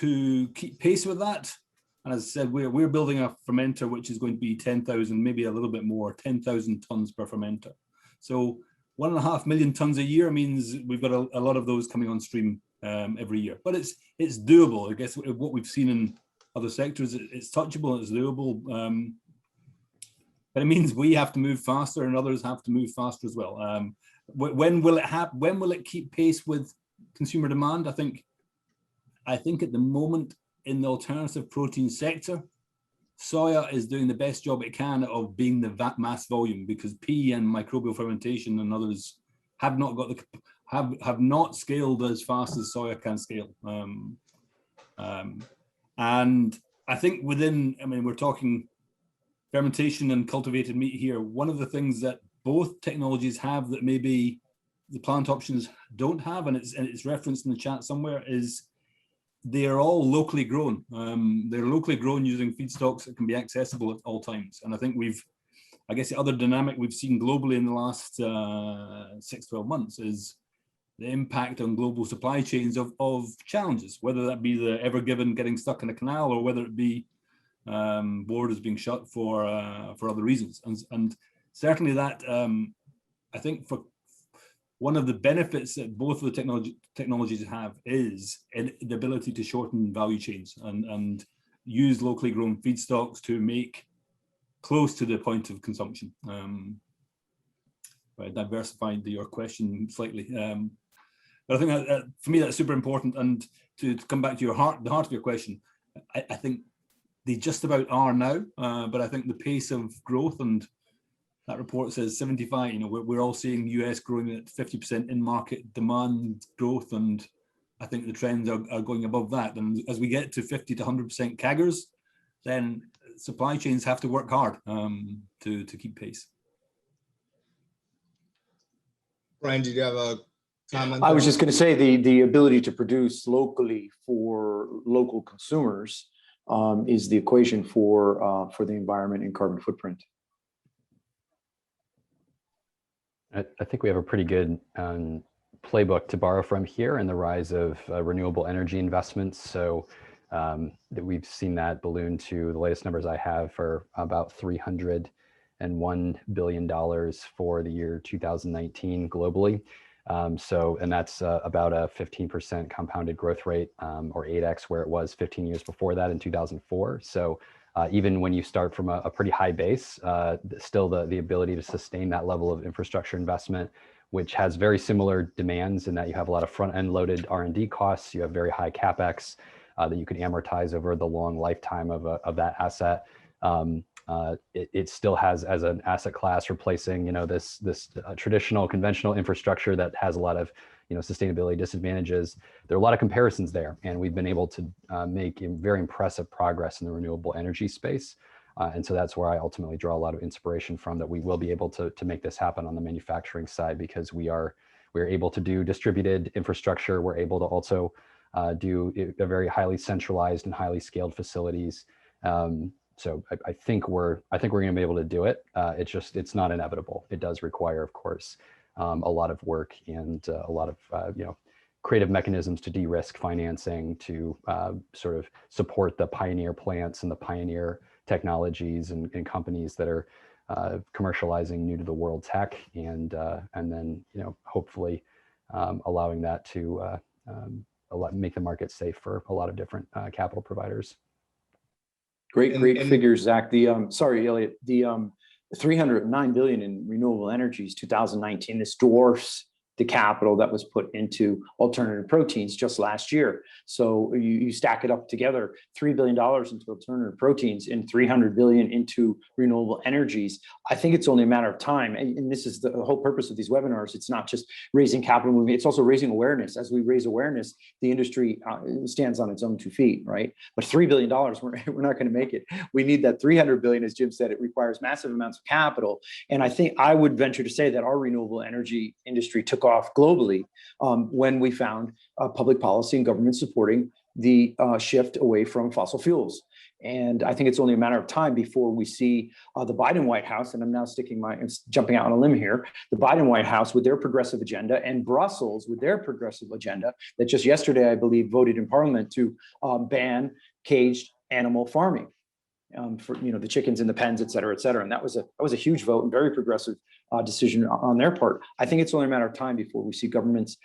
To keep pace with that, and as I said, we're building a fermenter which is going to be 10,000, maybe a little bit more, 10,000 tons per fermenter. So 1.5 million tons a year means we've got a lot of those coming on stream every year. But it's doable. I guess what we've seen in other sectors, it's touchable, it's doable. But it means we have to move faster, and others have to move faster as well. When will it happen? When will it keep pace with consumer demand? I think at the moment, in the alternative protein sector, soya is doing the best job it can of being the mass volume, because pea and microbial fermentation and others have not got have not scaled as fast as soya can scale. And I think we're talking fermentation and cultivated meat here. One of the things that both technologies have that maybe the plant options don't have, and it's referenced in the chat somewhere, is they are all locally grown. They're locally grown using feedstocks that can be accessible at all times. And I think I guess the other dynamic we've seen globally in the last 6-12 months is the impact on global supply chains of challenges, whether that be the Ever Given getting stuck in a canal, or whether it be borders being shut for other reasons. And certainly that, I think, for one of the benefits that both of the technologies have is the ability to shorten value chains and use locally grown feedstocks to make close to the point of consumption. I diversified your question slightly, but I think that, for me, that's super important. And to come back to the heart of your question, I think they just about are now, but I think the pace of growth, and that report says 75, we're all seeing the US growing at 50% in market demand growth. And I think the trends are going above that. And as we get to 50 to 100% CAGRs, then supply chains have to work hard to keep pace. Brian, did you have a comment? I was just going to say the ability to produce locally for local consumers is the equation for the environment and carbon footprint. I think we have a pretty good playbook to borrow from here in the rise of renewable energy investments. So that we've seen that balloon to, the latest numbers I have, for about $301 billion for the year 2019 globally. And that's about a 15% compounded growth rate, or 8x where it was 15 years before that in 2004. So even when you start from a pretty high base, still the ability to sustain that level of infrastructure investment, which has very similar demands in that you have a lot of front-end loaded R&D costs, you have very high CapEx that you can amortize over the long lifetime of that asset. it still has as an asset class replacing, this traditional conventional infrastructure that has a lot of, sustainability disadvantages. There are a lot of comparisons there, and we've been able to make very impressive progress in the renewable energy space. And so that's where I ultimately draw a lot of inspiration from, that we will be able to make this happen on the manufacturing side, because we're able to do distributed infrastructure. We're able to also do a very highly centralized and highly scaled facilities. So I think we're going to be able to do it. It's not inevitable. It does require, of course, a lot of work and a lot of creative mechanisms to de-risk financing, to sort of support the pioneer plants and the pioneer technologies and companies that are commercializing new to the world tech, and then hopefully allowing that to make the market safe for a lot of different capital providers. Great figures, Zach. Sorry, Elliot, the 309 billion in renewable energies 2019, this dwarfs the capital that was put into alternative proteins just last year. So you stack it up together, $3 billion into alternative proteins and 300 billion into renewable energies. I think it's only a matter of time. And this is the whole purpose of these webinars. It's not just raising capital movement, it's also raising awareness. As we raise awareness, the industry stands on its own 2 feet, right? But $3 billion, we're not going to make it. We need that 300 billion, as Jim said. It requires massive amounts of capital. And I think I would venture to say that our renewable energy industry took off globally when we found public policy and government supporting the shift away from fossil fuels. And I think it's only a matter of time before we see the Biden White House, and I'm now jumping out on a limb here, the Biden White House with their progressive agenda, and Brussels with their progressive agenda that just yesterday, I believe, voted in Parliament to ban caged animal farming. For the chickens in the pens, et cetera, et cetera. And that was a huge vote and very progressive decision on their part. I think it's only a matter of time before we see governments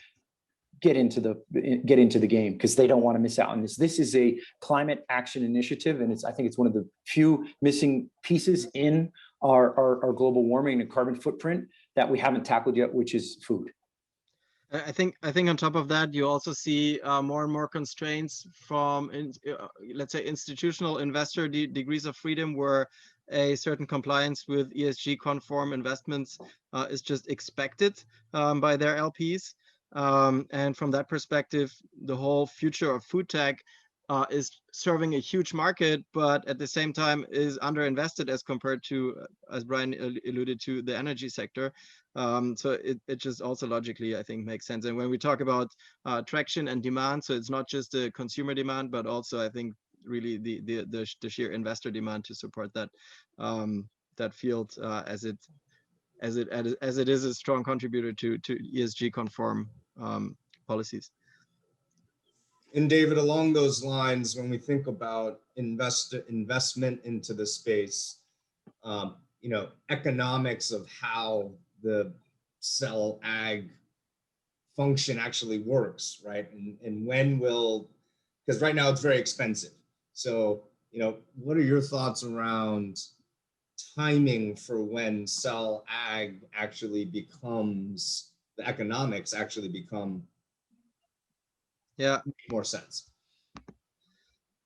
get into the game, because they don't want to miss out on this. This is a climate action initiative, and I think it's one of the few missing pieces in our global warming and carbon footprint that we haven't tackled yet, which is food. I think on top of that, you also see more and more constraints from, let's say, institutional investor degrees of freedom, where a certain compliance with ESG conform investments is just expected by their LPs. And from that perspective, the whole future of food tech is serving a huge market, but at the same time is underinvested as compared to, as Brian alluded to, the energy sector. So it just also logically, I think, makes sense. And when we talk about traction and demand, so it's not just the consumer demand, but also, I think, really the sheer investor demand to support that that field as it is a strong contributor to ESG conform policies. And David, along those lines, when we think about investment into the space, economics of how the cell ag function actually works, right? And when will, because right now it's very expensive. So, what are your thoughts around timing for when cell ag actually becomes, the economics actually become more sense?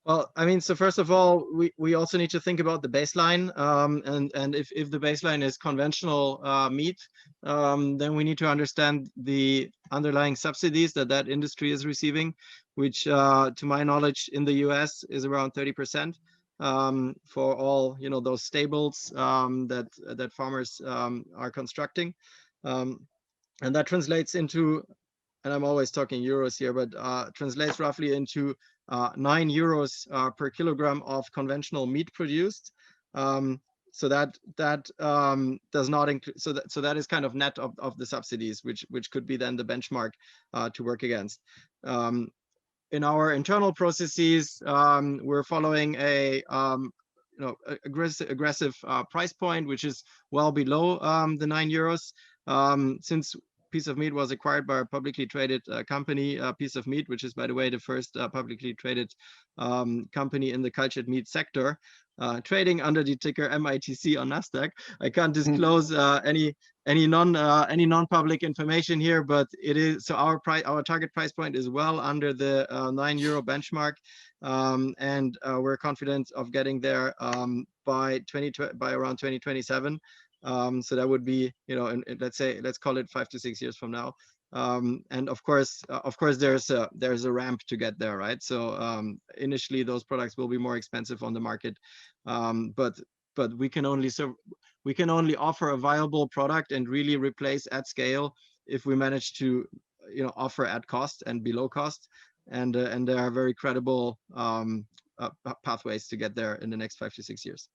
Well, I mean, so first of all, we also need to think about the baseline, and if the baseline is conventional meat, then we need to understand the underlying subsidies that industry is receiving, which, to my knowledge, in the US is around 30% for all those stables that farmers are constructing, and that translates into, and I'm always talking euros here, but translates roughly into 9 euros per kilogram of conventional meat produced. So that does not include, so that is kind of net of the subsidies, which could be then the benchmark to work against. In our internal processes, we're following a aggressive price point, which is well below the 9 euros, since Piece of Meat was acquired by a publicly traded company, Piece of Meat, which is, by the way, the first publicly traded company in the cultured meat sector, trading under the ticker MITC on Nasdaq. I can't disclose any non-public information here, but it is, so our target price point is well under the €9 benchmark, and we're confident of getting there by around 2027. So that would be, you know, let's call it 5 to 6 years from now. And of course, there's a ramp to get there, right? So initially, those products will be more expensive on the market, but we can only offer a viable product and really replace at scale if we manage to, you know, offer at cost and below cost. And there are very credible pathways to get there in the next 5 to 6 years.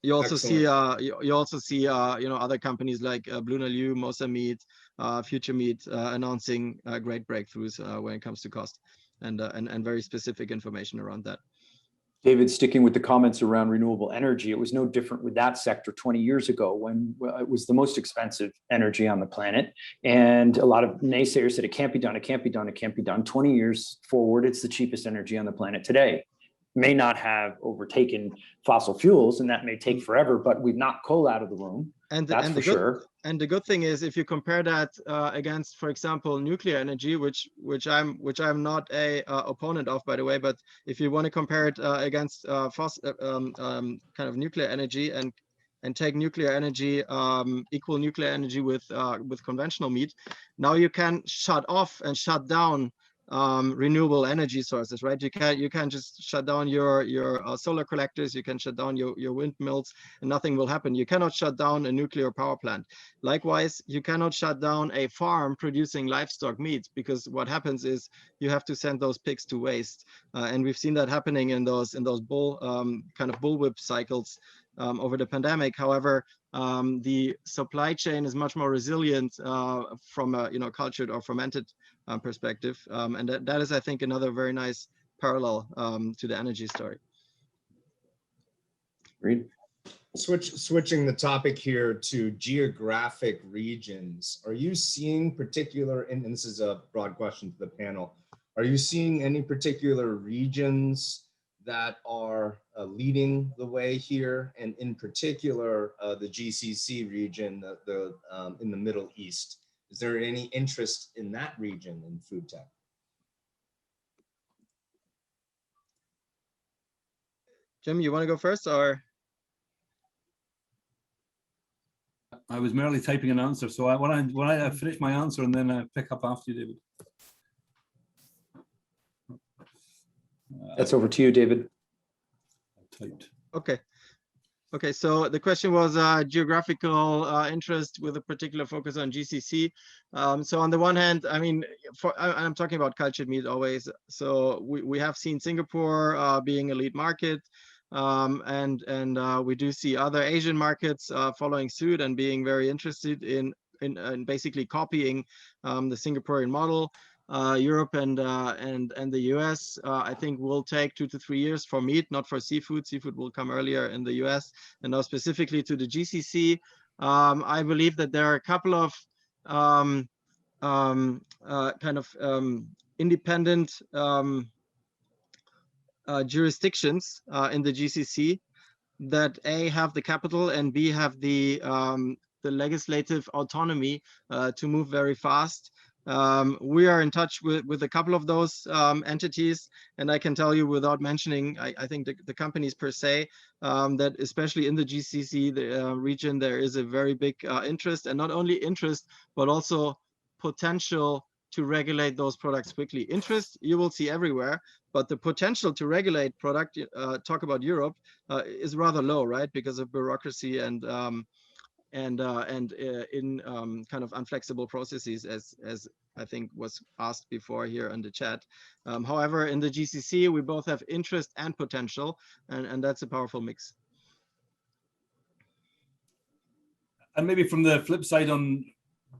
You also see, you know, other companies like Blue Nalu, Mosa Meat, Future Meat announcing great breakthroughs when it comes to cost and very specific information around that. David, sticking with the comments around renewable energy, it was no different with that sector 20 years ago when it was the most expensive energy on the planet. And a lot of naysayers said it can't be done, it can't be done, it can't be done. 20 years forward, it's the cheapest energy on the planet today. May not have overtaken fossil fuels, and that may take forever, but we've knocked coal out of the room. That's for sure. And the good thing is, if you compare that against, for example, nuclear energy, which I'm not a opponent of, by the way, but if you want to compare it against kind of nuclear energy and take nuclear energy, equal nuclear energy with conventional meat, now you can shut off and shut down renewable energy sources, right? You can just shut down your solar collectors, you can shut down your windmills, and nothing will happen. You cannot shut down a nuclear power plant. Likewise, you cannot shut down a farm producing livestock meat, because what happens is you have to send those pigs to waste, and we've seen that happening in those bull kind of bullwhip cycles over the pandemic. However, the supply chain is much more resilient from a, you know, cultured or fermented perspective, and that is, I think, another very nice parallel to the energy story. Agreed. Switching the topic here to geographic regions, are you seeing particular, and this is a broad question to the panel, are you seeing any particular regions that are leading the way here, and in particular the GCC region, in the Middle East? Is there any interest in that region in food tech? Jim, you want to go first, or? I was merely typing an answer, so when I finish my answer and then I pick up after you, David. That's over to you, David. Typed. Okay, so the question was geographical interest with a particular focus on GCC. So on the one hand, I mean, I'm talking about cultured meat always. So we have seen Singapore being a lead market, and we do see other Asian markets following suit and being very interested in basically copying the Singaporean model. Europe and the US, I think, will take 2 to 3 years for meat, not for seafood. Seafood will come earlier in the US. And now specifically to the GCC, I believe that there are a couple of independent jurisdictions in the GCC that A, have the capital, and B, have the legislative autonomy to move very fast. We are in touch with a couple of those entities, and I can tell you, without mentioning, I think the companies per se, that especially in the GCC region, there is a very big interest, and not only interest, but also potential to regulate those products quickly. Interest you will see everywhere, but the potential to regulate product, talk about Europe, is rather low, right? Because of bureaucracy and in kind of unflexible processes, as I think was asked before here in the chat. However, in the GCC, we both have interest and potential, and that's a powerful mix. And maybe from the flip side on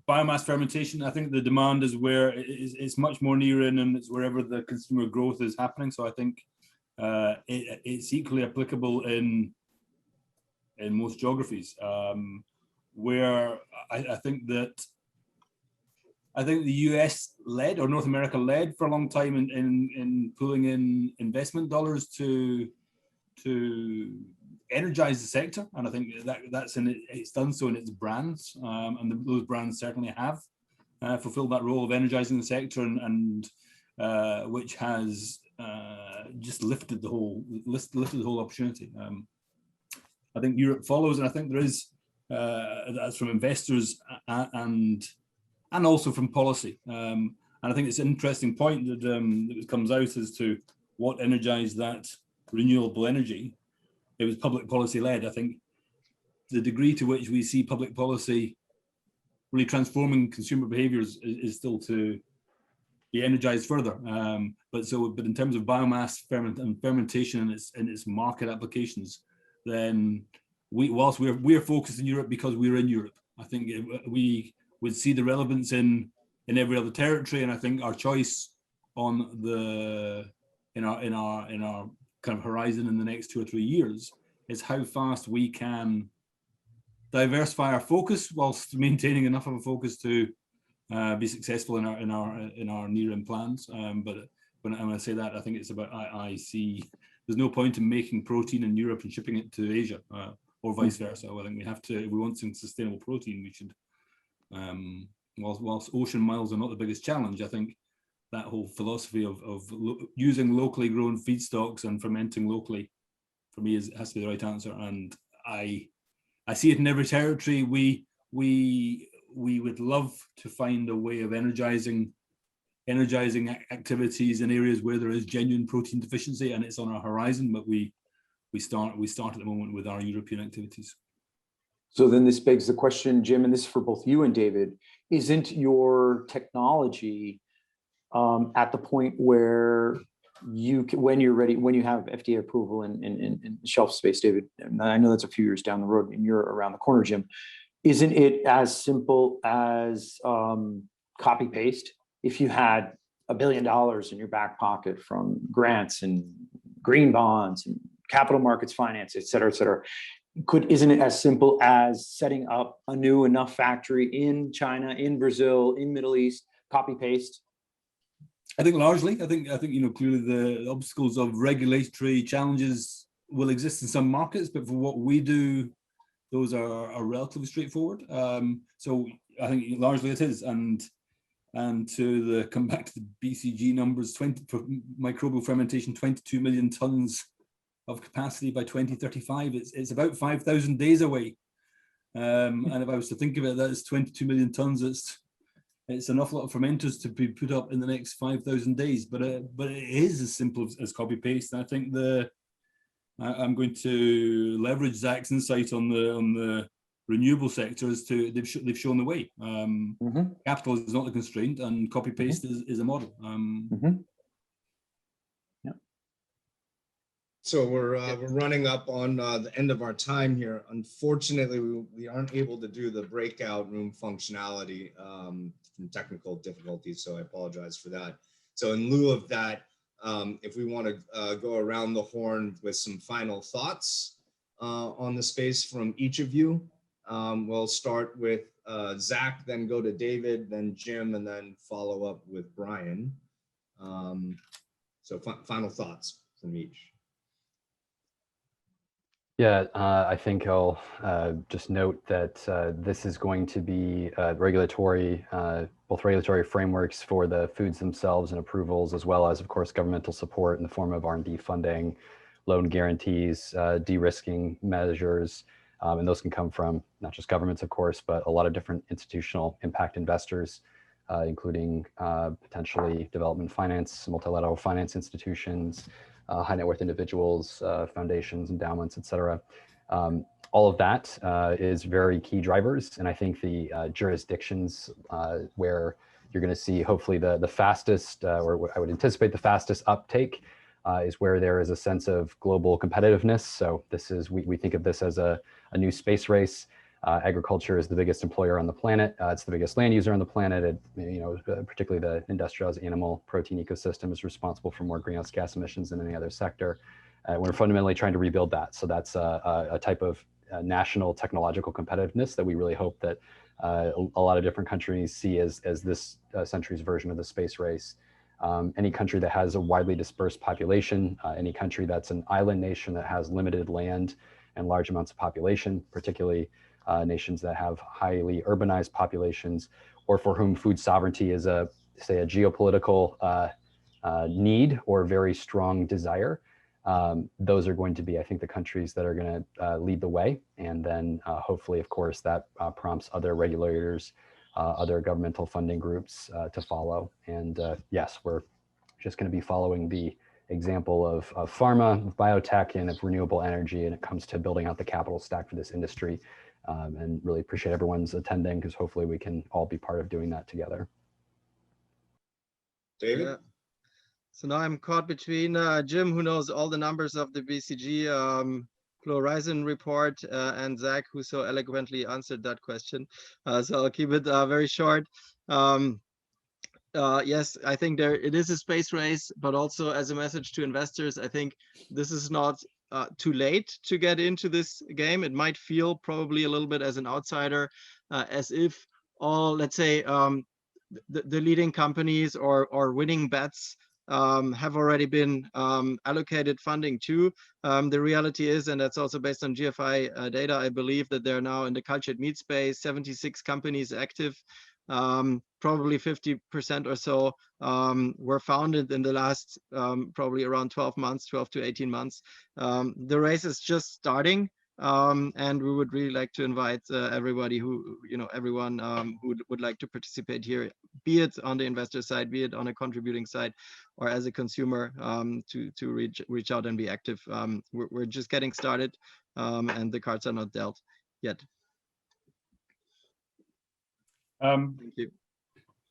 biomass fermentation, I think the demand is where it's much more near in, and it's wherever the consumer growth is happening. So I think it's equally applicable in most geographies. where I think the US led, or North America led for a long time in pulling in investment dollars to energize the sector, and I think that's in it. It's done so in its brands, and those brands certainly have fulfilled that role of energizing the sector, and which has just lifted the whole opportunity. I think Europe follows, and I think there is that's from investors and also from policy. And I think it's an interesting point that comes out as to what energized that renewable energy. It was public policy led. I think the degree to which we see public policy really transforming consumer behaviors is still to be energized further. But in terms of biomass fermentation and its market applications, then whilst we're focused in Europe because we're in Europe, I think we would see the relevance in every other territory, and I think our choice on in our kind of horizon in the next 2 or 3 years is how fast we can diversify our focus whilst maintaining enough of a focus to be successful in our near-in plans. But when I say that, I think it's about I see there's no point in making protein in Europe and shipping it to Asia or vice versa. I think we have to, if we want some sustainable protein, we should. Whilst ocean miles are not the biggest challenge, I think that whole philosophy of using locally grown feedstocks and fermenting locally, for me, has to be the right answer. And I see it in every territory. We would love to find a way of energizing activities in areas where there is genuine protein deficiency, and it's on our horizon. But we start at the moment with our European activities. So then this begs the question, Jim, and this is for both you and David, isn't your technology at the point where when you're ready, when you have FDA approval in shelf space, David, and I know that's a few years down the road and you're around the corner, Jim, isn't it as simple as copy paste? If you had $1 billion in your back pocket from grants and green bonds and capital markets finance, et cetera, isn't it as simple as setting up a new enough factory in China, in Brazil, in Middle East, copy paste? I think largely, I think clearly the obstacles of regulatory challenges will exist in some markets, but for what we do, those are relatively straightforward. So I think largely it is, and to come back to the BCG numbers, for microbial fermentation, 22 million tons of capacity by 2035. It's about 5,000 days away, and if I was to think of it, that's 22 million tons. It's an awful lot of fermenters to be put up in the next 5,000 days, but it is as simple as copy paste. And I think I'm going to leverage Zach's insight on the renewable sector as to they've shown the way. Capital is not the constraint, and copy paste is a model. So we're running up on the end of our time here. Unfortunately, we aren't able to do the breakout room functionality from technical difficulties, so I apologize for that. So in lieu of that, if we want to go around the horn with some final thoughts on the space from each of you, we'll start with Zach, then go to David, then Jim, and then follow up with Brian. So final thoughts from each. Yeah, I think I'll just note that this is going to be both regulatory frameworks for the foods themselves and approvals, as well as, of course, governmental support in the form of R&D funding, loan guarantees, de-risking measures, and those can come from not just governments, of course, but a lot of different institutional impact investors, including potentially development finance, multilateral finance institutions, high net worth individuals, foundations, endowments, et cetera. All of that is very key drivers. And I think the jurisdictions where you're going to see hopefully the fastest, or I would anticipate the fastest uptake, is where there is a sense of global competitiveness. So this is, we think of this as a new space race. Agriculture is the biggest employer on the planet. It's the biggest land user on the planet. Particularly the industrialized animal protein ecosystem is responsible for more greenhouse gas emissions than any other sector. We're fundamentally trying to rebuild that. So that's a type of national technological competitiveness that we really hope that a lot of different countries see as this century's version of the space race. Any country that has a widely dispersed population, any country that's an island nation that has limited land and large amounts of population, particularly nations that have highly urbanized populations, or for whom food sovereignty is say a geopolitical need or very strong desire. Those are going to be, I think, the countries that are going to lead the way. And then hopefully, of course, that prompts other regulators, other governmental funding groups to follow. And yes, we're just going to be following the example of pharma, of biotech, and of renewable energy, and it comes to building out the capital stack for this industry. And really appreciate everyone's attending, because hopefully we can all be part of doing that together. David? Yeah. So now I'm caught between Jim, who knows all the numbers of the BCG Horizon report, and Zach, who so eloquently answered that question. So I'll keep it very short. Yes, I think it is a space race, but also as a message to investors, I think this is not too late to get into this game. It might feel probably a little bit as an outsider, as if all, let's say, the leading companies or winning bets have already been allocated funding to. The reality is, and that's also based on GFI data, I believe that they're now in the cultured meat space, 76 companies active. Probably 50% or so were founded in the last probably around 12 to 18 months. The race is just starting. And we would really like to invite everybody everyone who would like to participate here, be it on the investor side, be it on a contributing side, or as a consumer, to reach out and be active. We're just getting started, and the cards are not dealt yet. Thank you.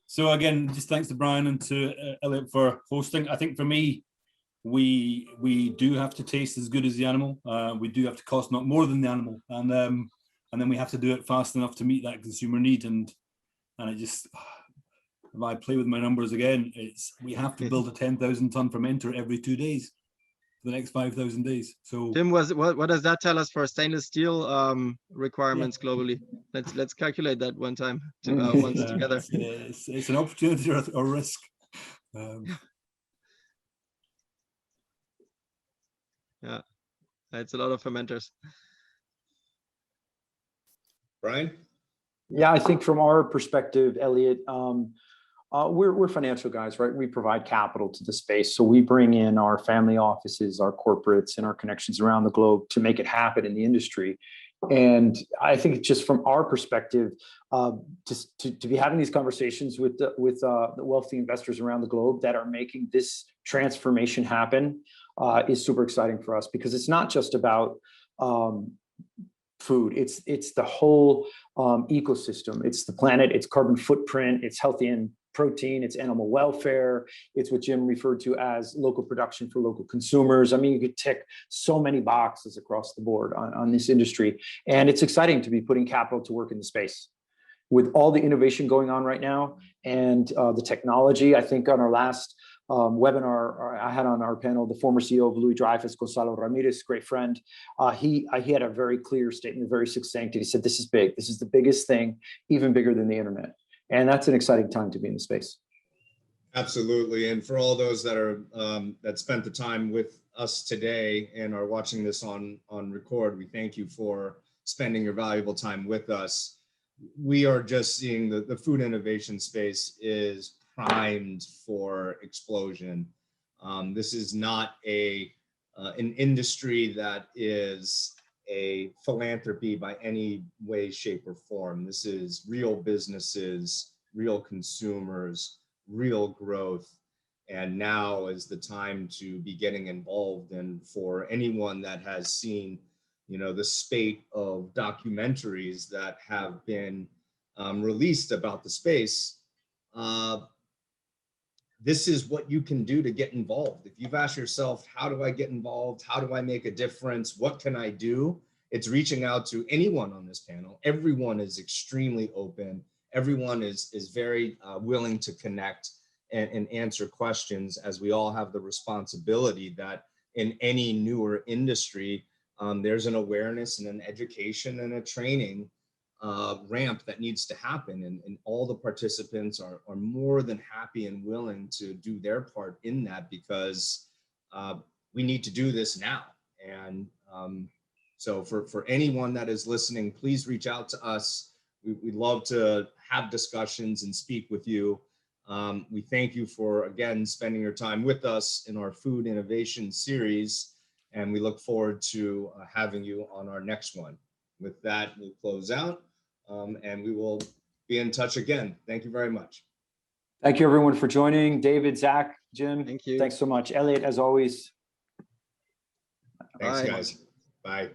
So again, just thanks to Brian and to Elliot for hosting. I think for me, we do have to taste as good as the animal. We do have to cost not more than the animal, and then we have to do it fast enough to meet that consumer need. And it just, if I play with my numbers again, we have to build a 10,000 ton fermenter every 2 days for the next 5,000 days. So Tim, what does that tell us for stainless steel requirements globally? Let's calculate that one time once together. It's an opportunity or a risk. Yeah, it's a lot of fermenters. Brian? Yeah, I think from our perspective, Elliot, we're financial guys, right? We provide capital to the space. So we bring in our family offices, our corporates, and our connections around the globe to make it happen in the industry. And I think just from our perspective, just to be having these conversations with the wealthy investors around the globe that are making this transformation happen is super exciting for us, because it's not just about food. It's the whole ecosystem. It's the planet, it's carbon footprint, it's healthy and protein, it's animal welfare, it's what Jim referred to as local production for local consumers. I mean, you could tick so many boxes across the board on this industry. And it's exciting to be putting capital to work in the space. With all the innovation going on right now and the technology, I think on our last webinar, I had on our panel the former CEO of Louis Dreyfus, Gonzalo Ramirez, great friend. He had a very clear statement, very succinct. He said, "This is big. This is the biggest thing, even bigger than the internet." And that's an exciting time to be in the space. Absolutely. And for all those that are that spent the time with us today and are watching this on record, we thank you for spending your valuable time with us. We are just seeing the food innovation space is primed for explosion. This is not an industry that is a philanthropy by any way, shape, or form. This is real businesses, real consumers, real growth. And now is the time to be getting involved. And for anyone that has seen, the spate of documentaries that have been released about the space, this is what you can do to get involved. If you've asked yourself, how do I get involved? How do I make a difference? What can I do? It's reaching out to anyone on this panel. Everyone is extremely open. Everyone is very willing to connect and answer questions, as we all have the responsibility that in any newer industry, there's an awareness and an education and a training ramp that needs to happen. And all the participants are more than happy and willing to do their part in that, because we need to do this now. And so for anyone that is listening, please reach out to us. We'd love to have discussions and speak with you. We thank you for, again, spending your time with us in our food innovation series, and we look forward to having you on our next one. With that, we'll close out, and we will be in touch again. Thank you very much. Thank you, everyone, for joining. David, Zach, Jim, Thank you. thanks so much. Elliot, as always. Thanks, Bye. guys. Bye.